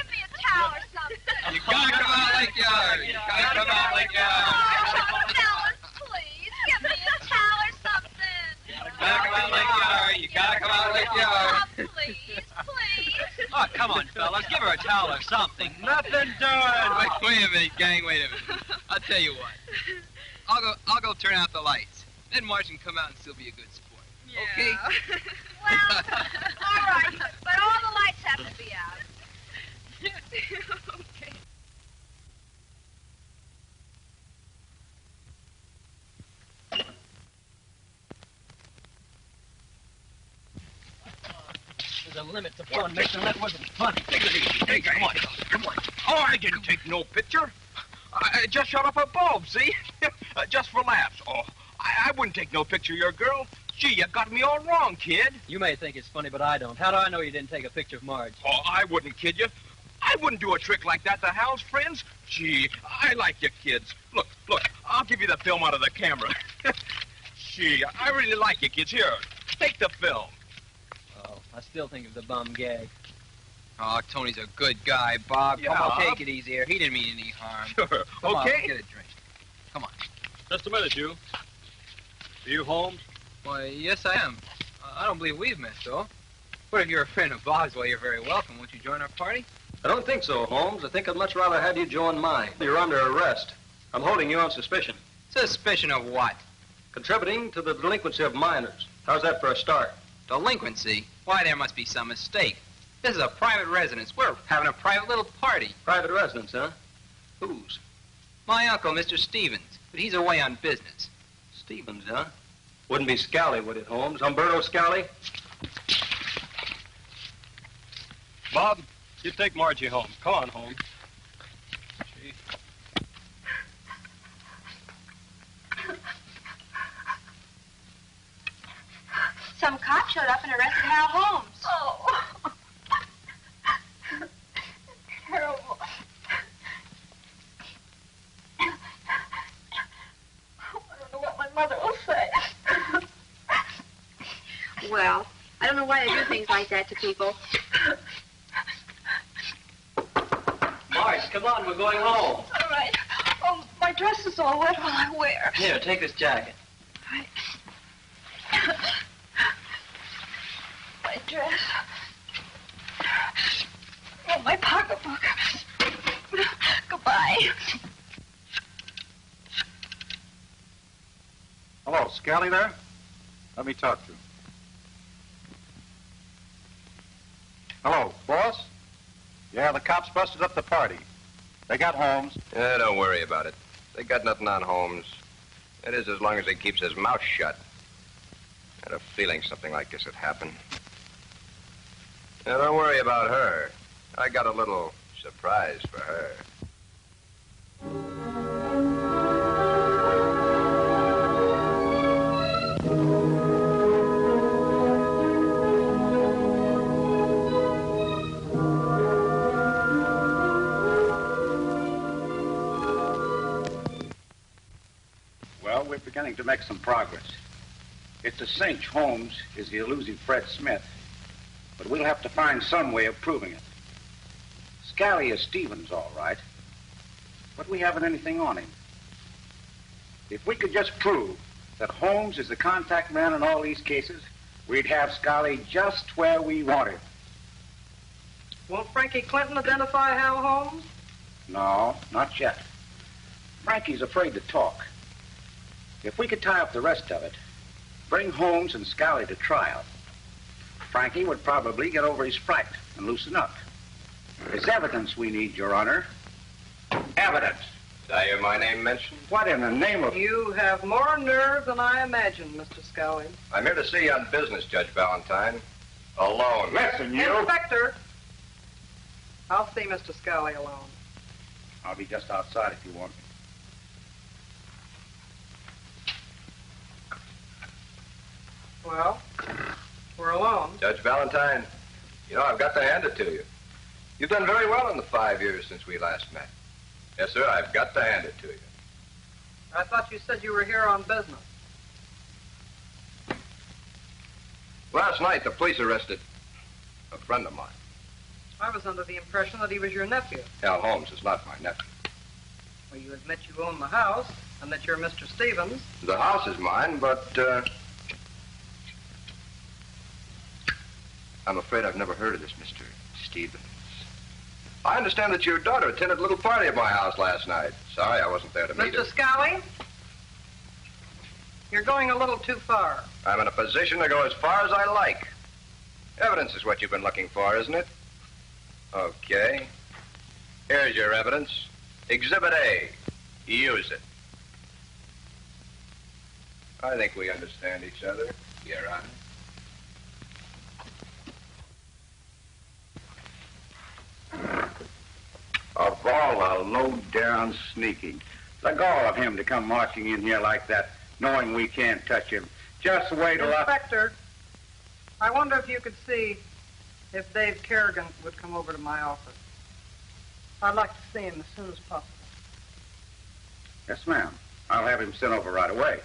me a towel or something. You gotta come out like yard. You gotta come out like yard. Fellas, please, give me a towel or something. You gotta come out like yard. You gotta come out like yard. Please, please. Oh, come on, fellas. Give her a towel or something. Nothing doing. Wait a minute, gang. Wait a minute. I'll tell you what. I'll go turn out the lights. Then Marge can come out and still be a good sport. Yeah. Okay? Well, all right, but all the lights have to be out. Okay. There's a limit to fun, Mason. That wasn't fun. Take it easy. Hey, come on. Come on. Oh, I didn't take no picture. I just shot up a bulb, see? Just for laughs. Oh, I wouldn't take no picture of your girl. Gee, you got me all wrong, kid. You may think it's funny, but I don't. How do I know you didn't take a picture of Marge? Oh, I wouldn't kid you. I wouldn't do a trick like that to Hal's friends. Gee, I like you kids. Look, I'll give you the film out of the camera. Gee, I really like you kids. Here, take the film. Oh, I still think it was a bum gag. Oh, Tony's a good guy, Bob. Yeah. Come on, take it easy here. He didn't mean any harm. Sure. Come on, Okay. let's get a drink. Come on. Just a minute, you. Are you Holmes? Why, yes, I am. I don't believe we've met, though. But if you're a friend of Bob's, well, you're very welcome. Won't you join our party? I don't think so, Holmes. I think I'd much rather have you join mine. You're under arrest. I'm holding you on suspicion. Suspicion of what? Contributing to the delinquency of minors. How's that for a start? Delinquency? Why, there must be some mistake. This is a private residence. We're having a private little party. Private residence, huh? Whose? My uncle, Mr. Stevens, but he's away on business. Stevens, huh? Wouldn't be Scali, would it, Holmes? Umberto Scali? Bob, you take Margie home. Come on, Holmes. Gee. Some cop showed up and arrested Hal Holmes. Oh. Terrible. I don't know what my mother will say. Well, I don't know why they do things like that to people. Marge, come on, we're going home. All right. Oh, my dress is all wet while I wear. Here, take this jacket. Right. My dress. Oh, my pocketbook. Goodbye. Hello, Scally there? Let me talk to you. Hello, boss? Yeah, the cops busted up the party. They got Holmes. Yeah, don't worry about it. They got nothing on Holmes. That is, as long as he keeps his mouth shut. I had a feeling something like this would happen. Now, don't worry about her. I got a little surprise for her. Well, we're beginning to make some progress. It's a cinch Holmes is the elusive Fred Smith, but we'll have to find some way of proving it. Scally is Stevens, all right, but we haven't anything on him. If we could just prove that Holmes is the contact man in all these cases, we'd have Scully just where we want him. Won't Frankie Clinton identify Hal Holmes? No, not yet. Frankie's afraid to talk. If we could tie up the rest of it, bring Holmes and Scully to trial, Frankie would probably get over his fright and loosen up. It's evidence we need, Your Honor. Evidence. Did I hear my name mentioned? What in the name of... You have more nerve than I imagined, Mr. Scully. I'm here to see you on business, Judge Valentine. Alone. Listen, you... Inspector! I'll see Mr. Scully alone. I'll be just outside if you want me. Well, we're alone. Judge Valentine, you know, I've got to hand it to you. You've done very well in the 5 years since we last met. Yes, sir, I've got to hand it to you. I thought you said you were here on business. Last night, the police arrested a friend of mine. I was under the impression that he was your nephew. Hal Holmes is not my nephew. Well, you admit you own the house and that you're Mr. Stevens. The house is mine, but, I'm afraid I've never heard of this Mr. Stevens. I understand that your daughter attended a little party at my house last night. Sorry I wasn't there to meet her. Mr. Scully, you're going a little too far. I'm in a position to go as far as I like. Evidence is what you've been looking for, isn't it? Okay. Here's your evidence. Exhibit A. Use it. I think we understand each other, Your Honor. Of all the low-down sneaking. The gall of him to come marching in here like that, knowing we can't touch him. Just wait till Inspector, I wonder if you could see if Dave Kerrigan would come over to my office. I'd like to see him as soon as possible. Yes, ma'am. I'll have him sent over right away.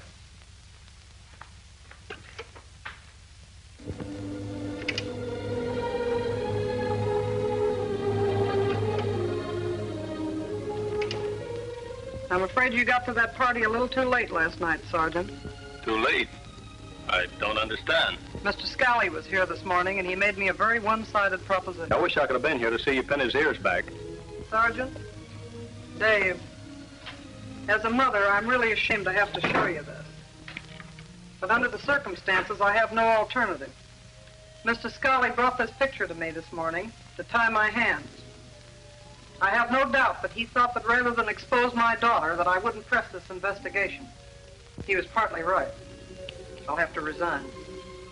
I'm afraid you got to that party a little too late last night, Sergeant. Too late? I don't understand. Mr. Scully was here this morning, and he made me a very one-sided proposition. I wish I could have been here to see you pin his ears back. Sergeant, Dave, as a mother, I'm really ashamed to have to show you this. But under the circumstances, I have no alternative. Mr. Scully brought this picture to me this morning to tie my hands. I have no doubt that he thought that rather than expose my daughter, that I wouldn't press this investigation. He was partly right. I'll have to resign.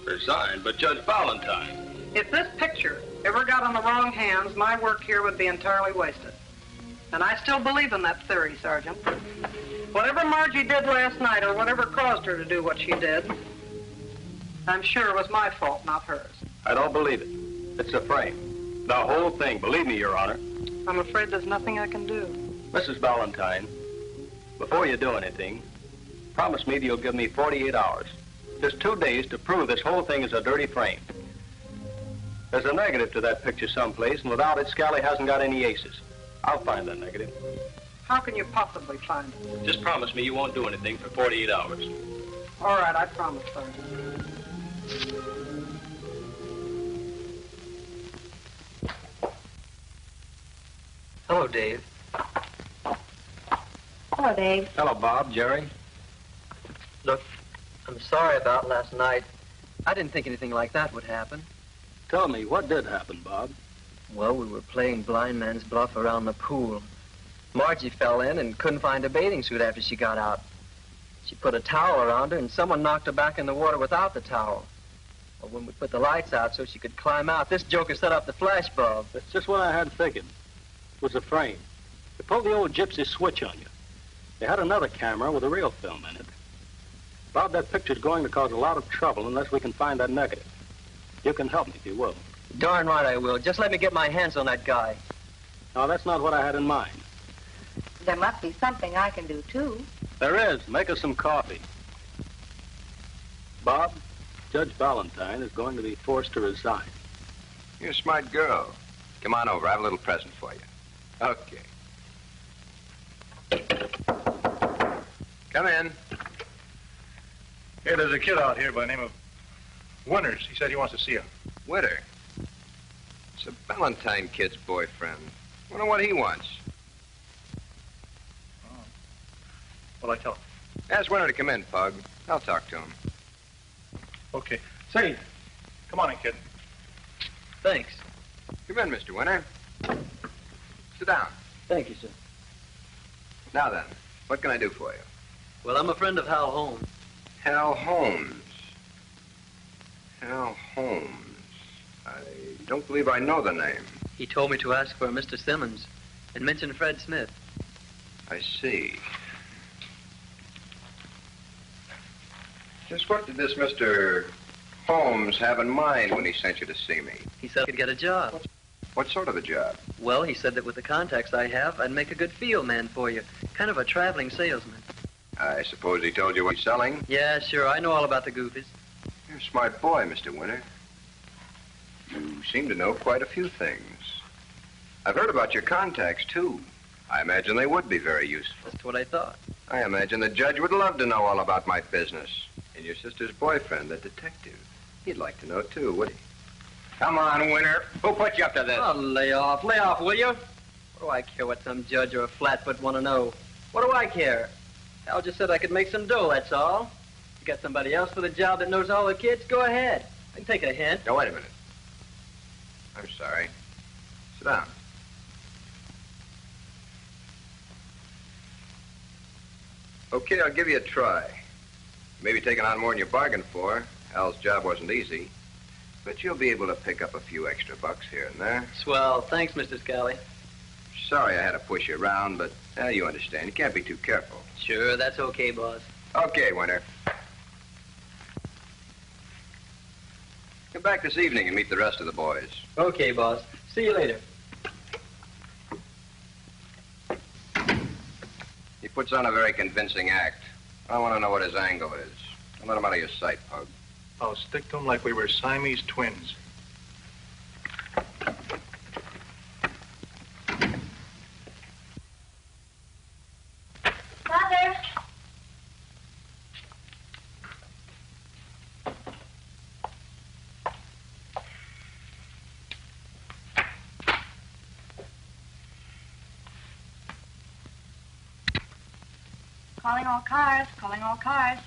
Resign? But Judge Valentine... If this picture ever got in the wrong hands, my work here would be entirely wasted. And I still believe in that theory, Sergeant. Whatever Margie did last night, or whatever caused her to do what she did, I'm sure it was my fault, not hers. I don't believe it. It's a frame. The whole thing, believe me, Your Honor. I'm afraid there's nothing I can do. Mrs. Valentine, before you do anything, promise me that you'll give me 48 hours. Just 2 days to prove this whole thing is a dirty frame. There's a negative to that picture someplace, and without it, Scally hasn't got any aces. I'll find that negative. How can you possibly find it? Just promise me you won't do anything for 48 hours. All right, I promise, Sergeant. Hello, Dave. Hello, Dave. Hello, Bob, Jerry. Look, I'm sorry about last night. I didn't think anything like that would happen. Tell me, what did happen, Bob? Well, we were playing blind man's bluff around the pool. Margie fell in and couldn't find a bathing suit after she got out. She put a towel around her, and someone knocked her back in the water without the towel. Well, when we put the lights out so she could climb out, this joker set up the flash bulb. That's just what I had thinking. It was a frame. They pulled the old gypsy switch on you. They had another camera with a real film in it. Bob, that picture's going to cause a lot of trouble unless we can find that negative. You can help me if you will. Darn right I will. Just let me get my hands on that guy. No, that's not what I had in mind. There must be something I can do, too. There is. Make us some coffee. Bob, Judge Valentine is going to be forced to resign. You're a smart girl. Come on over. I have a little present for you. Okay. Come in. Hey, there's a kid out here by the name of Winters. He said he wants to see you. Winter. It's a Valentine kid's boyfriend. Wonder what he wants. What'll I tell him? Ask Winter to come in, Pug. I'll talk to him. Okay. Say, come on in, kid. Thanks. Come in, Mr. Winter. Sit down. Thank you, sir. Now then, what can I do for you? Well, I'm a friend of Hal Holmes. Hal Holmes. Hal Holmes. I don't believe I know the name. He told me to ask for Mr. Simmons and mention Fred Smith. I see. Just what did this Mr. Holmes have in mind when he sent you to see me? He said I could get a job. What sort of a job? Well, he said that with the contacts I have, I'd make a good field man for you. Kind of a traveling salesman. I suppose he told you what he's selling? Yeah, sure. I know all about the goofies. You're a smart boy, Mr. Winter. You seem to know quite a few things. I've heard about your contacts, too. I imagine they would be very useful. That's what I thought. I imagine the judge would love to know all about my business. And your sister's boyfriend, the detective. He'd like to know, too, would he? Come on, Winter. Who put you up to this? Oh, lay off, will you? What do I care what some judge or a flatfoot want to know? What do I care? Hal just said I could make some dough, that's all. You got somebody else for the job that knows all the kids? Go ahead. I can take a hint. Now, wait a minute. I'm sorry. Sit down. Okay, I'll give you a try. Maybe taking on more than you bargained for. Al's job wasn't easy. But you'll be able to pick up a few extra bucks here and there. Swell. Thanks, Mr. Scally. Sorry I had to push you around, but you understand. You can't be too careful. Sure, that's okay, boss. Okay, Winter. Come back this evening and meet the rest of the boys. Okay, boss. See you later. He puts on a very convincing act. I want to know what his angle is. Don't let him out of your sight, Pug. I'll stick to him like we were Siamese twins. Mother. Calling all cars, calling all cars.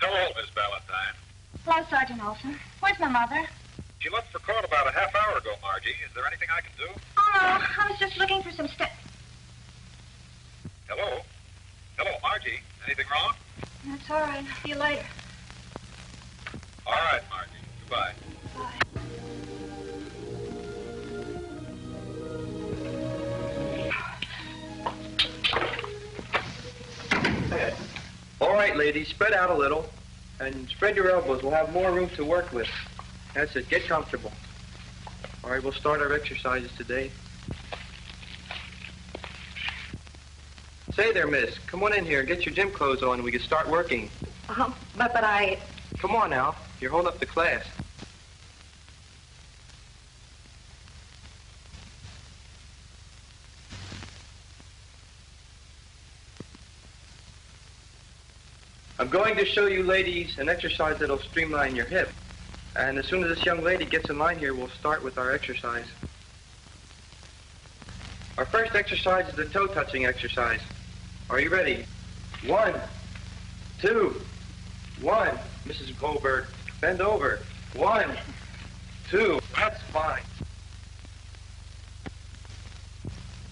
Hello, Miss Valentine. Hello, Sergeant Olson. Where's my mother? She left for court about a half hour ago, Margie. Is there anything I can do? Oh, no, I was just looking for some steps. Hello? Hello, Margie. Anything wrong? That's all right. See you later. All right, Margie. Goodbye. All right, ladies, spread out a little. And spread your elbows. We'll have more room to work with. That's it. Get comfortable. All right, we'll start our exercises today. Say there, miss. Come on in here and get your gym clothes on and we can start working. But I... Come on now. You're holding up the class. I'm going to show you ladies an exercise that'll streamline your hip. And as soon as this young lady gets in line here, we'll start with our exercise. Our first exercise is the toe-touching exercise. Are you ready? 1, 2, 1. Mrs. Goldberg, bend over. 1, 2. That's fine.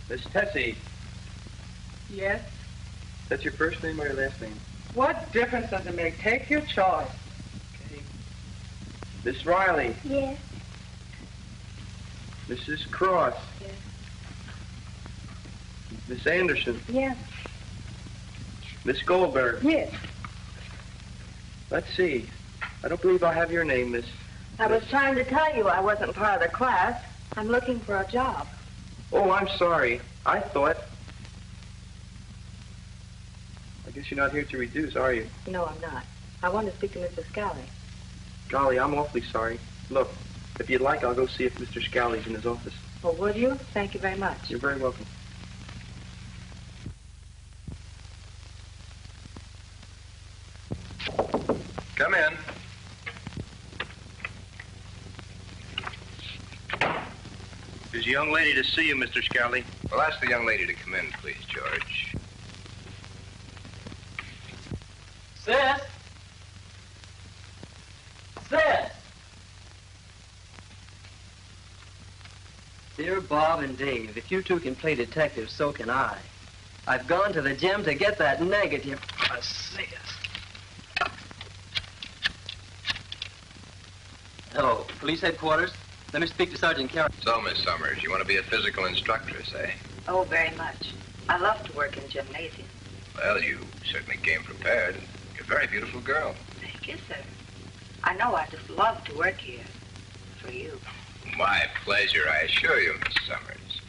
Miss Tessie, Yes? that's your first name or your last name? What difference does it make? Take your choice. Miss Riley, Yes. Mrs. Cross, Yes. Miss Anderson, Yes. Miss Goldberg. Yes. Let's see. I don't believe I have your name, Miss. I was trying to tell you I wasn't part of the class. I'm looking for a job. Oh, I'm sorry. I thought. I guess you're not here to reduce, are you? No, I'm not. I want to speak to Mr. Scally. Golly, I'm awfully sorry. Look, if you'd like, I'll go see if Mr. Scally's in his office. Oh, would you? Thank you very much. You're very welcome. Come in. There's a young lady to see you, Mr. Scally. Well, ask the young lady to come in, please, George. Sis! Sis! Dear Bob and Dave, if you two can play detective, so can I. I've gone to the gym to get that negative assist. Hello, police headquarters. Let me speak to Sergeant Carroll. So, Miss Summers, you want to be a physical instructress, eh? Oh, very much. I love to work in gymnasium. Well, you certainly came prepared. You're a very beautiful girl. Thank you, sir. I know I just love to work here. For you. My pleasure, I assure you, Miss Summers.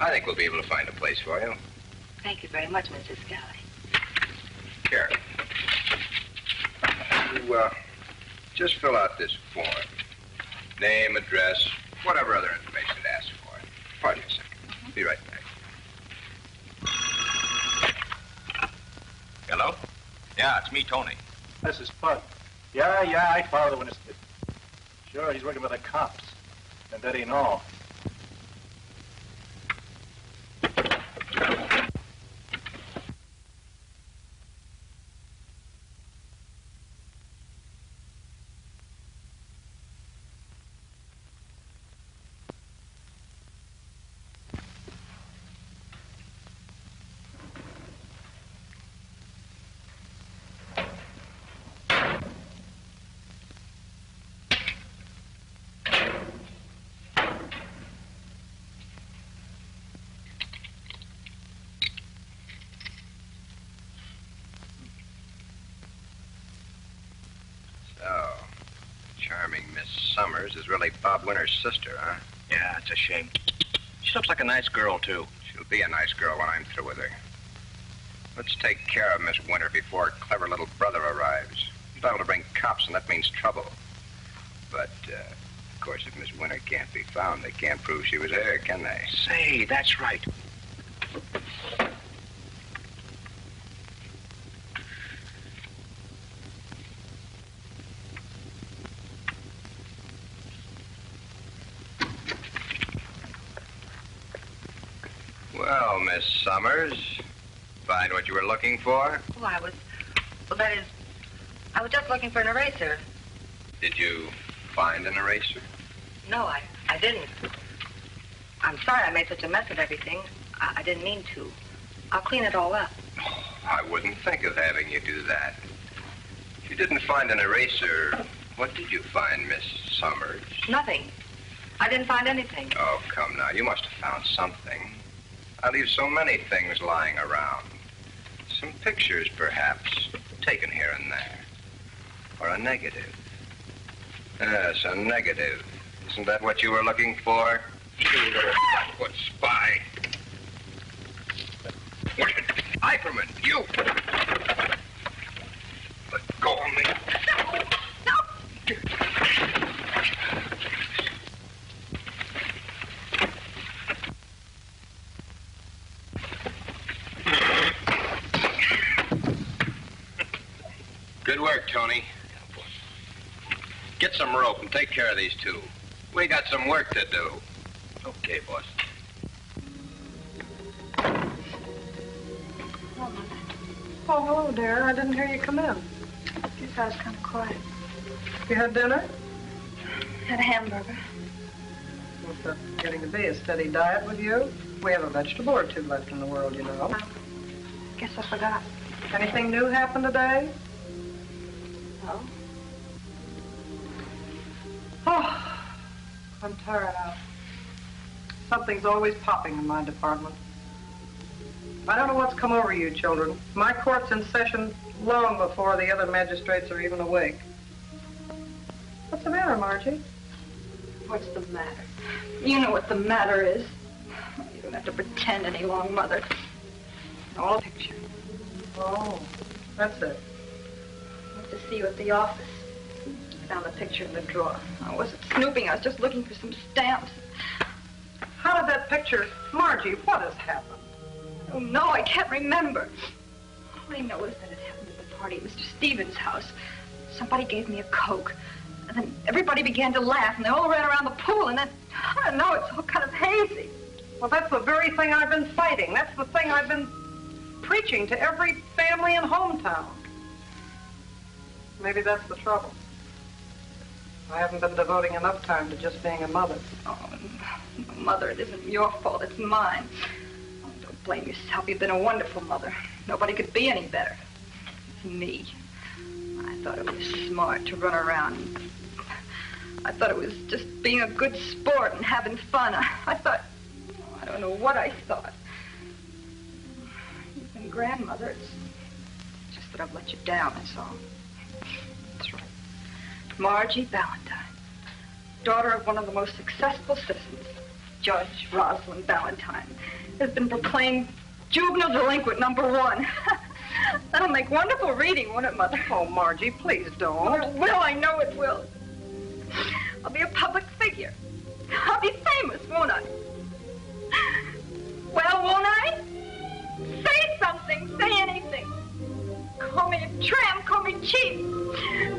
I think we'll be able to find a place for you. Thank you very much, Mrs. Scally. Here. You, just fill out this form. Name, address, whatever other information it asks for. Pardon me a second. Be right back. Hello? Yeah, it's me, Tony. This is Spud. Yeah, I follow the witness. Sure, he's working with the cops. And that ain't all. Charming Miss Summers is really Bob Winter's sister, huh? Yeah, it's a shame. She looks like a nice girl, too. She'll be a nice girl when I'm through with her. Let's take care of Miss Winter before her clever little brother arrives. He's liable to bring cops, and that means trouble. But, of course, if Miss Winter can't be found, they can't prove she was there, can they? Say, that's right. Well, Miss Summers, find what you were looking for? Oh, I was just looking for an eraser. Did you find an eraser? No, I didn't. I'm sorry I made such a mess of everything. I didn't mean to. I'll clean it all up. Oh, I wouldn't think of having you do that. If you didn't find an eraser, what did you find, Miss Summers? Nothing. I didn't find anything. Oh, come now. You must have found something. I leave so many things lying around. Some pictures, perhaps, taken here and there. Or a negative. Yes, a negative. Isn't that what you were looking for? You little flatfoot spy. Eiferman, you! Let go of me. No! Good work, Tony. Get some rope and take care of these two. We got some work to do. Okay, boss. Oh, hello, dear. I didn't hear you come in. Guess I was kind of quiet. You had dinner? Had a hamburger. What's that getting to be, a steady diet with you? We have a vegetable or two left in the world, you know. Guess I forgot. Anything new happened today? No. Oh, I'm tired out. Something's always popping in my department. I don't know what's come over you children. My court's in session long before the other magistrates are even awake. What's the matter, Margie? What's the matter? You know what the matter is. You don't have to pretend any long, Mother. All a picture. Oh, that's it. I went to see you at the office. I found the picture in the drawer. I wasn't snooping. I was just looking for some stamps. How did that picture... Margie, what has happened? Oh, no, I can't remember. All I know is that it happened at the party at Mr. Stevens' house. somebody gave me a Coke. And then everybody began to laugh, and they all ran around the pool, and then, I don't know, it's all kind of hazy. Well, that's the very thing I've been fighting. That's the thing I've been preaching to every family in hometown. Maybe that's the trouble. I haven't been devoting enough time to just being a mother. Oh, Mother, it isn't your fault. It's mine. Oh, don't blame yourself. You've been a wonderful mother. Nobody could be any better. It's me. I thought it was smart to run around. I thought it was just being a good sport and having fun. I thought... I don't know what I thought. You've been grandmother. It's just that I've let you down, that's all. That's right. Margie Ballantyne, daughter of one of the most successful citizens, Judge Rosalind Ballantyne, has been proclaimed juvenile delinquent #1. That'll make wonderful reading, won't it, Mother? Oh, Margie, please don't. Oh, it will. I know it will. I'll be a public figure. I'll be famous, won't I? Well, won't I? Say something. Say anything. Call me a tramp. Call me cheap.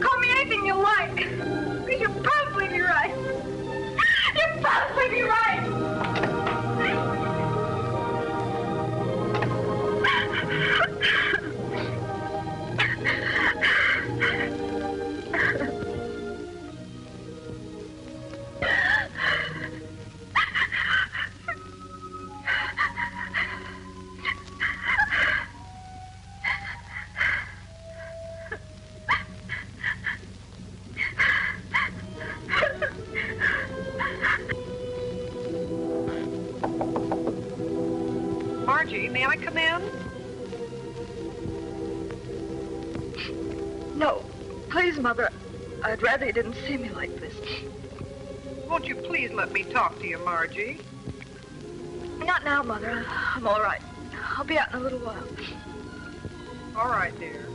Call me anything you like. Because you'll probably be right. You'll probably be right. Margie, may I come in? No. Please, Mother. I'd rather you didn't see me like this. Won't you please let me talk to you, Margie? Not now, Mother. I'm all right. I'll be out in a little while. All right, dear.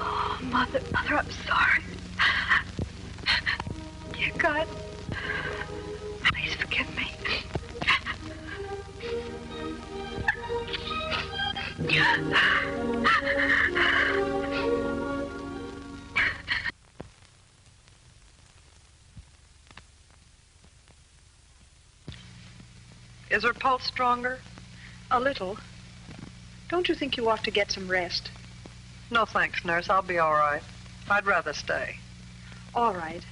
Oh, Mother, I'm sorry. Dear God, please forgive me. Is her pulse stronger? A little. Don't you think you ought to get some rest? No, thanks, nurse. I'll be all right. I'd rather stay. All right.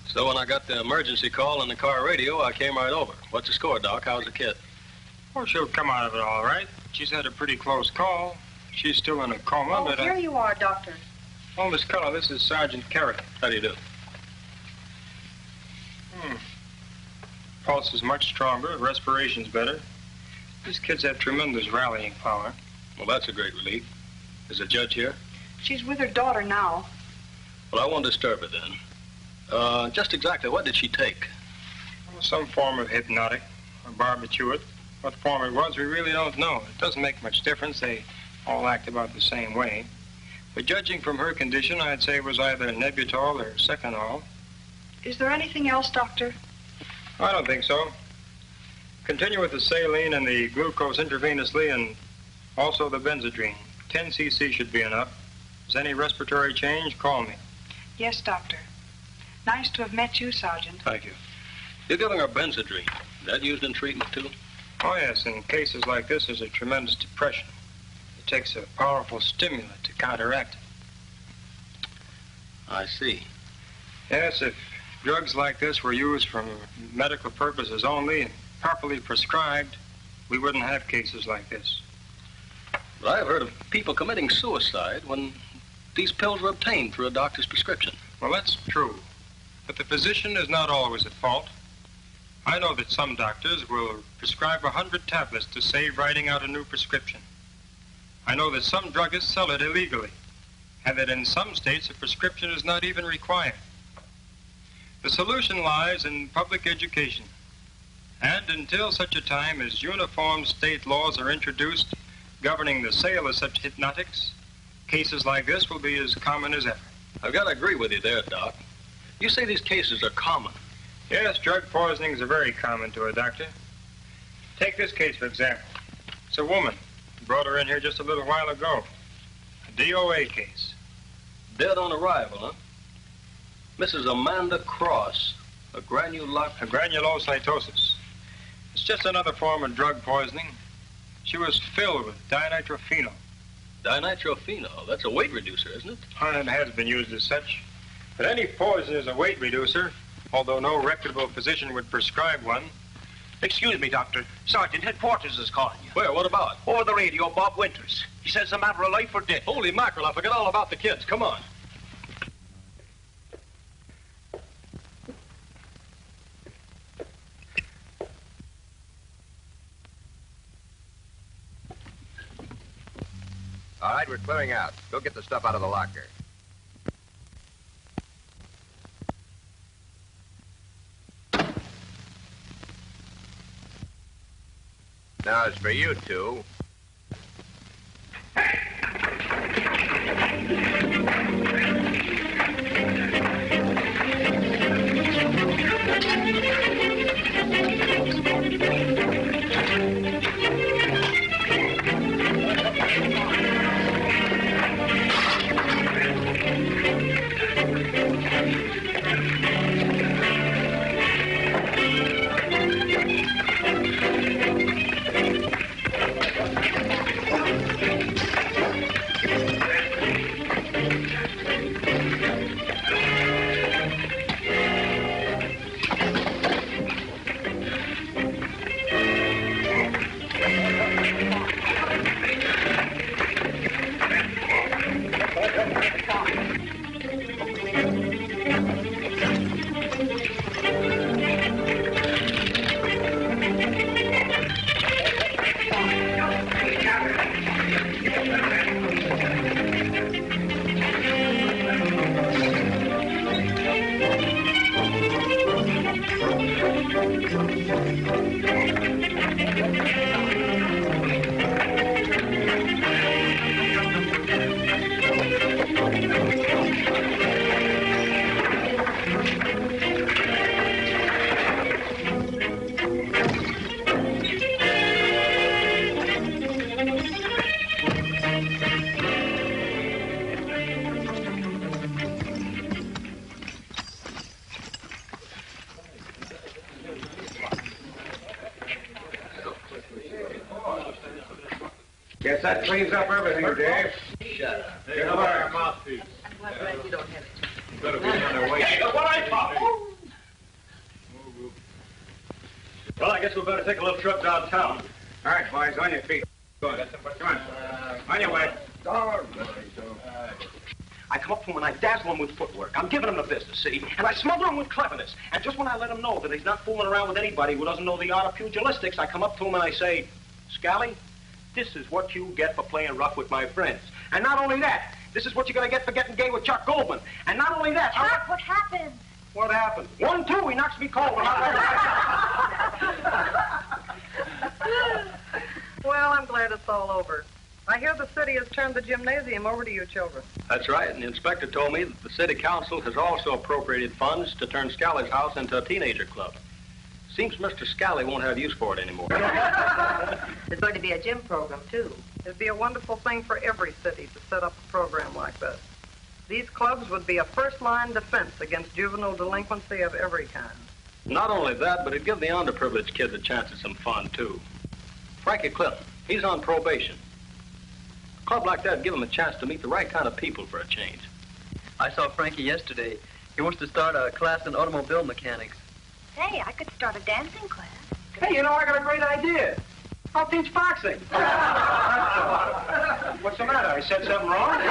So when I got the emergency call on the car radio, I came right over. What's the score, Doc? How's the kid? Well, she'll come out of it all right. She's had a pretty close call. She's still in a coma, but... here you are, Doctor. Oh, Miss Keller, this is Sergeant Carrick. How do you do? Pulse is much stronger. Respiration's better. These kids have tremendous rallying power. Well, that's a great relief. Is the judge here? She's with her daughter now. Well, I won't disturb her then. Just exactly what did she take? Well, some form of hypnotic or barbiturate. What form it was, we really don't know. It doesn't make much difference. They all act about the same way. But judging from her condition, I'd say it was either Nebutol or Seconal. Is there anything else, Doctor? I don't think so. Continue with the saline and the glucose intravenously and also the Benzedrine. 10 cc should be enough. If there's any respiratory change, call me. Yes, Doctor. Nice to have met you, Sergeant. Thank you. You're giving her Benzedrine. Is that used in treatment, too? Oh, yes. In cases like this, there's a tremendous depression. It takes a powerful stimulant to counteract it. I see. Yes, if drugs like this were used for medical purposes only and properly prescribed, we wouldn't have cases like this. But I have heard of people committing suicide when these pills were obtained through a doctor's prescription. Well, that's true. But the physician is not always at fault. I know that some doctors will prescribe 100 tablets to save writing out a new prescription. I know that some druggists sell it illegally, and that in some states a prescription is not even required. The solution lies in public education. And until such a time as uniform state laws are introduced governing the sale of such hypnotics, cases like this will be as common as ever. I've got to agree with you there, Doc. You say these cases are common. Yes, drug poisonings are very common to a doctor. Take this case, for example. It's a woman. Brought her in here just a little while ago. A DOA case. Dead on arrival, huh? Mrs. Amanda Cross, a granulocytosis. It's just another form of drug poisoning. She was filled with dinitrophenol. Dinitrophenol? That's a weight reducer, isn't it? It has been used as such. But any poison is a weight reducer, although no reputable physician would prescribe one. Excuse me, Doctor. Sergeant Headquarters is calling you. Where? What about? Over the radio, Bob Winters. He says it's a matter of life or death. Holy mackerel, I forget all about the kids. Come on. All right, we're clearing out. Go get the stuff out of the locker. Now, as for you two... Guess that cleans up everything, Dave. Shut up. Hey, how about our mouthpiece? I'm glad you don't have it. Better be on their way. Hey, what I thought. Well, I guess we better take a little trip downtown. All right, boys, on your feet. Go on. Come on. On your way. I come up to him and I dazzle him with footwork. I'm giving him the business, see? And I smother him with cleverness. And just when I let him know that he's not fooling around with anybody who doesn't know the art of pugilistics, I come up to him and I say, Scally, this is what you get for playing rough with my friends. And not only that, this is what you're going to get for getting gay with Chuck Goldman. And not only that... Chuck, what happened? What happened? 1, 2, he knocks me cold. Well, I'm glad it's all over. I hear the city has turned the gymnasium over to you children. That's right, and the inspector told me that the city council has also appropriated funds to turn Scally's house into a teenager club. Seems Mr. Scally won't have use for it anymore. There's going to be a gym program, too. It'd be a wonderful thing for every city to set up a program like this. These clubs would be a first-line defense against juvenile delinquency of every kind. Not only that, but it'd give the underprivileged kids a chance at some fun, too. Frankie Clinton, he's on probation. A club like that would give him a chance to meet the right kind of people for a change. I saw Frankie yesterday. He wants to start a class in automobile mechanics. Hey, I could start a dancing class. Hey, you know, I got a great idea. I'll teach boxing. What's the matter? I said something wrong?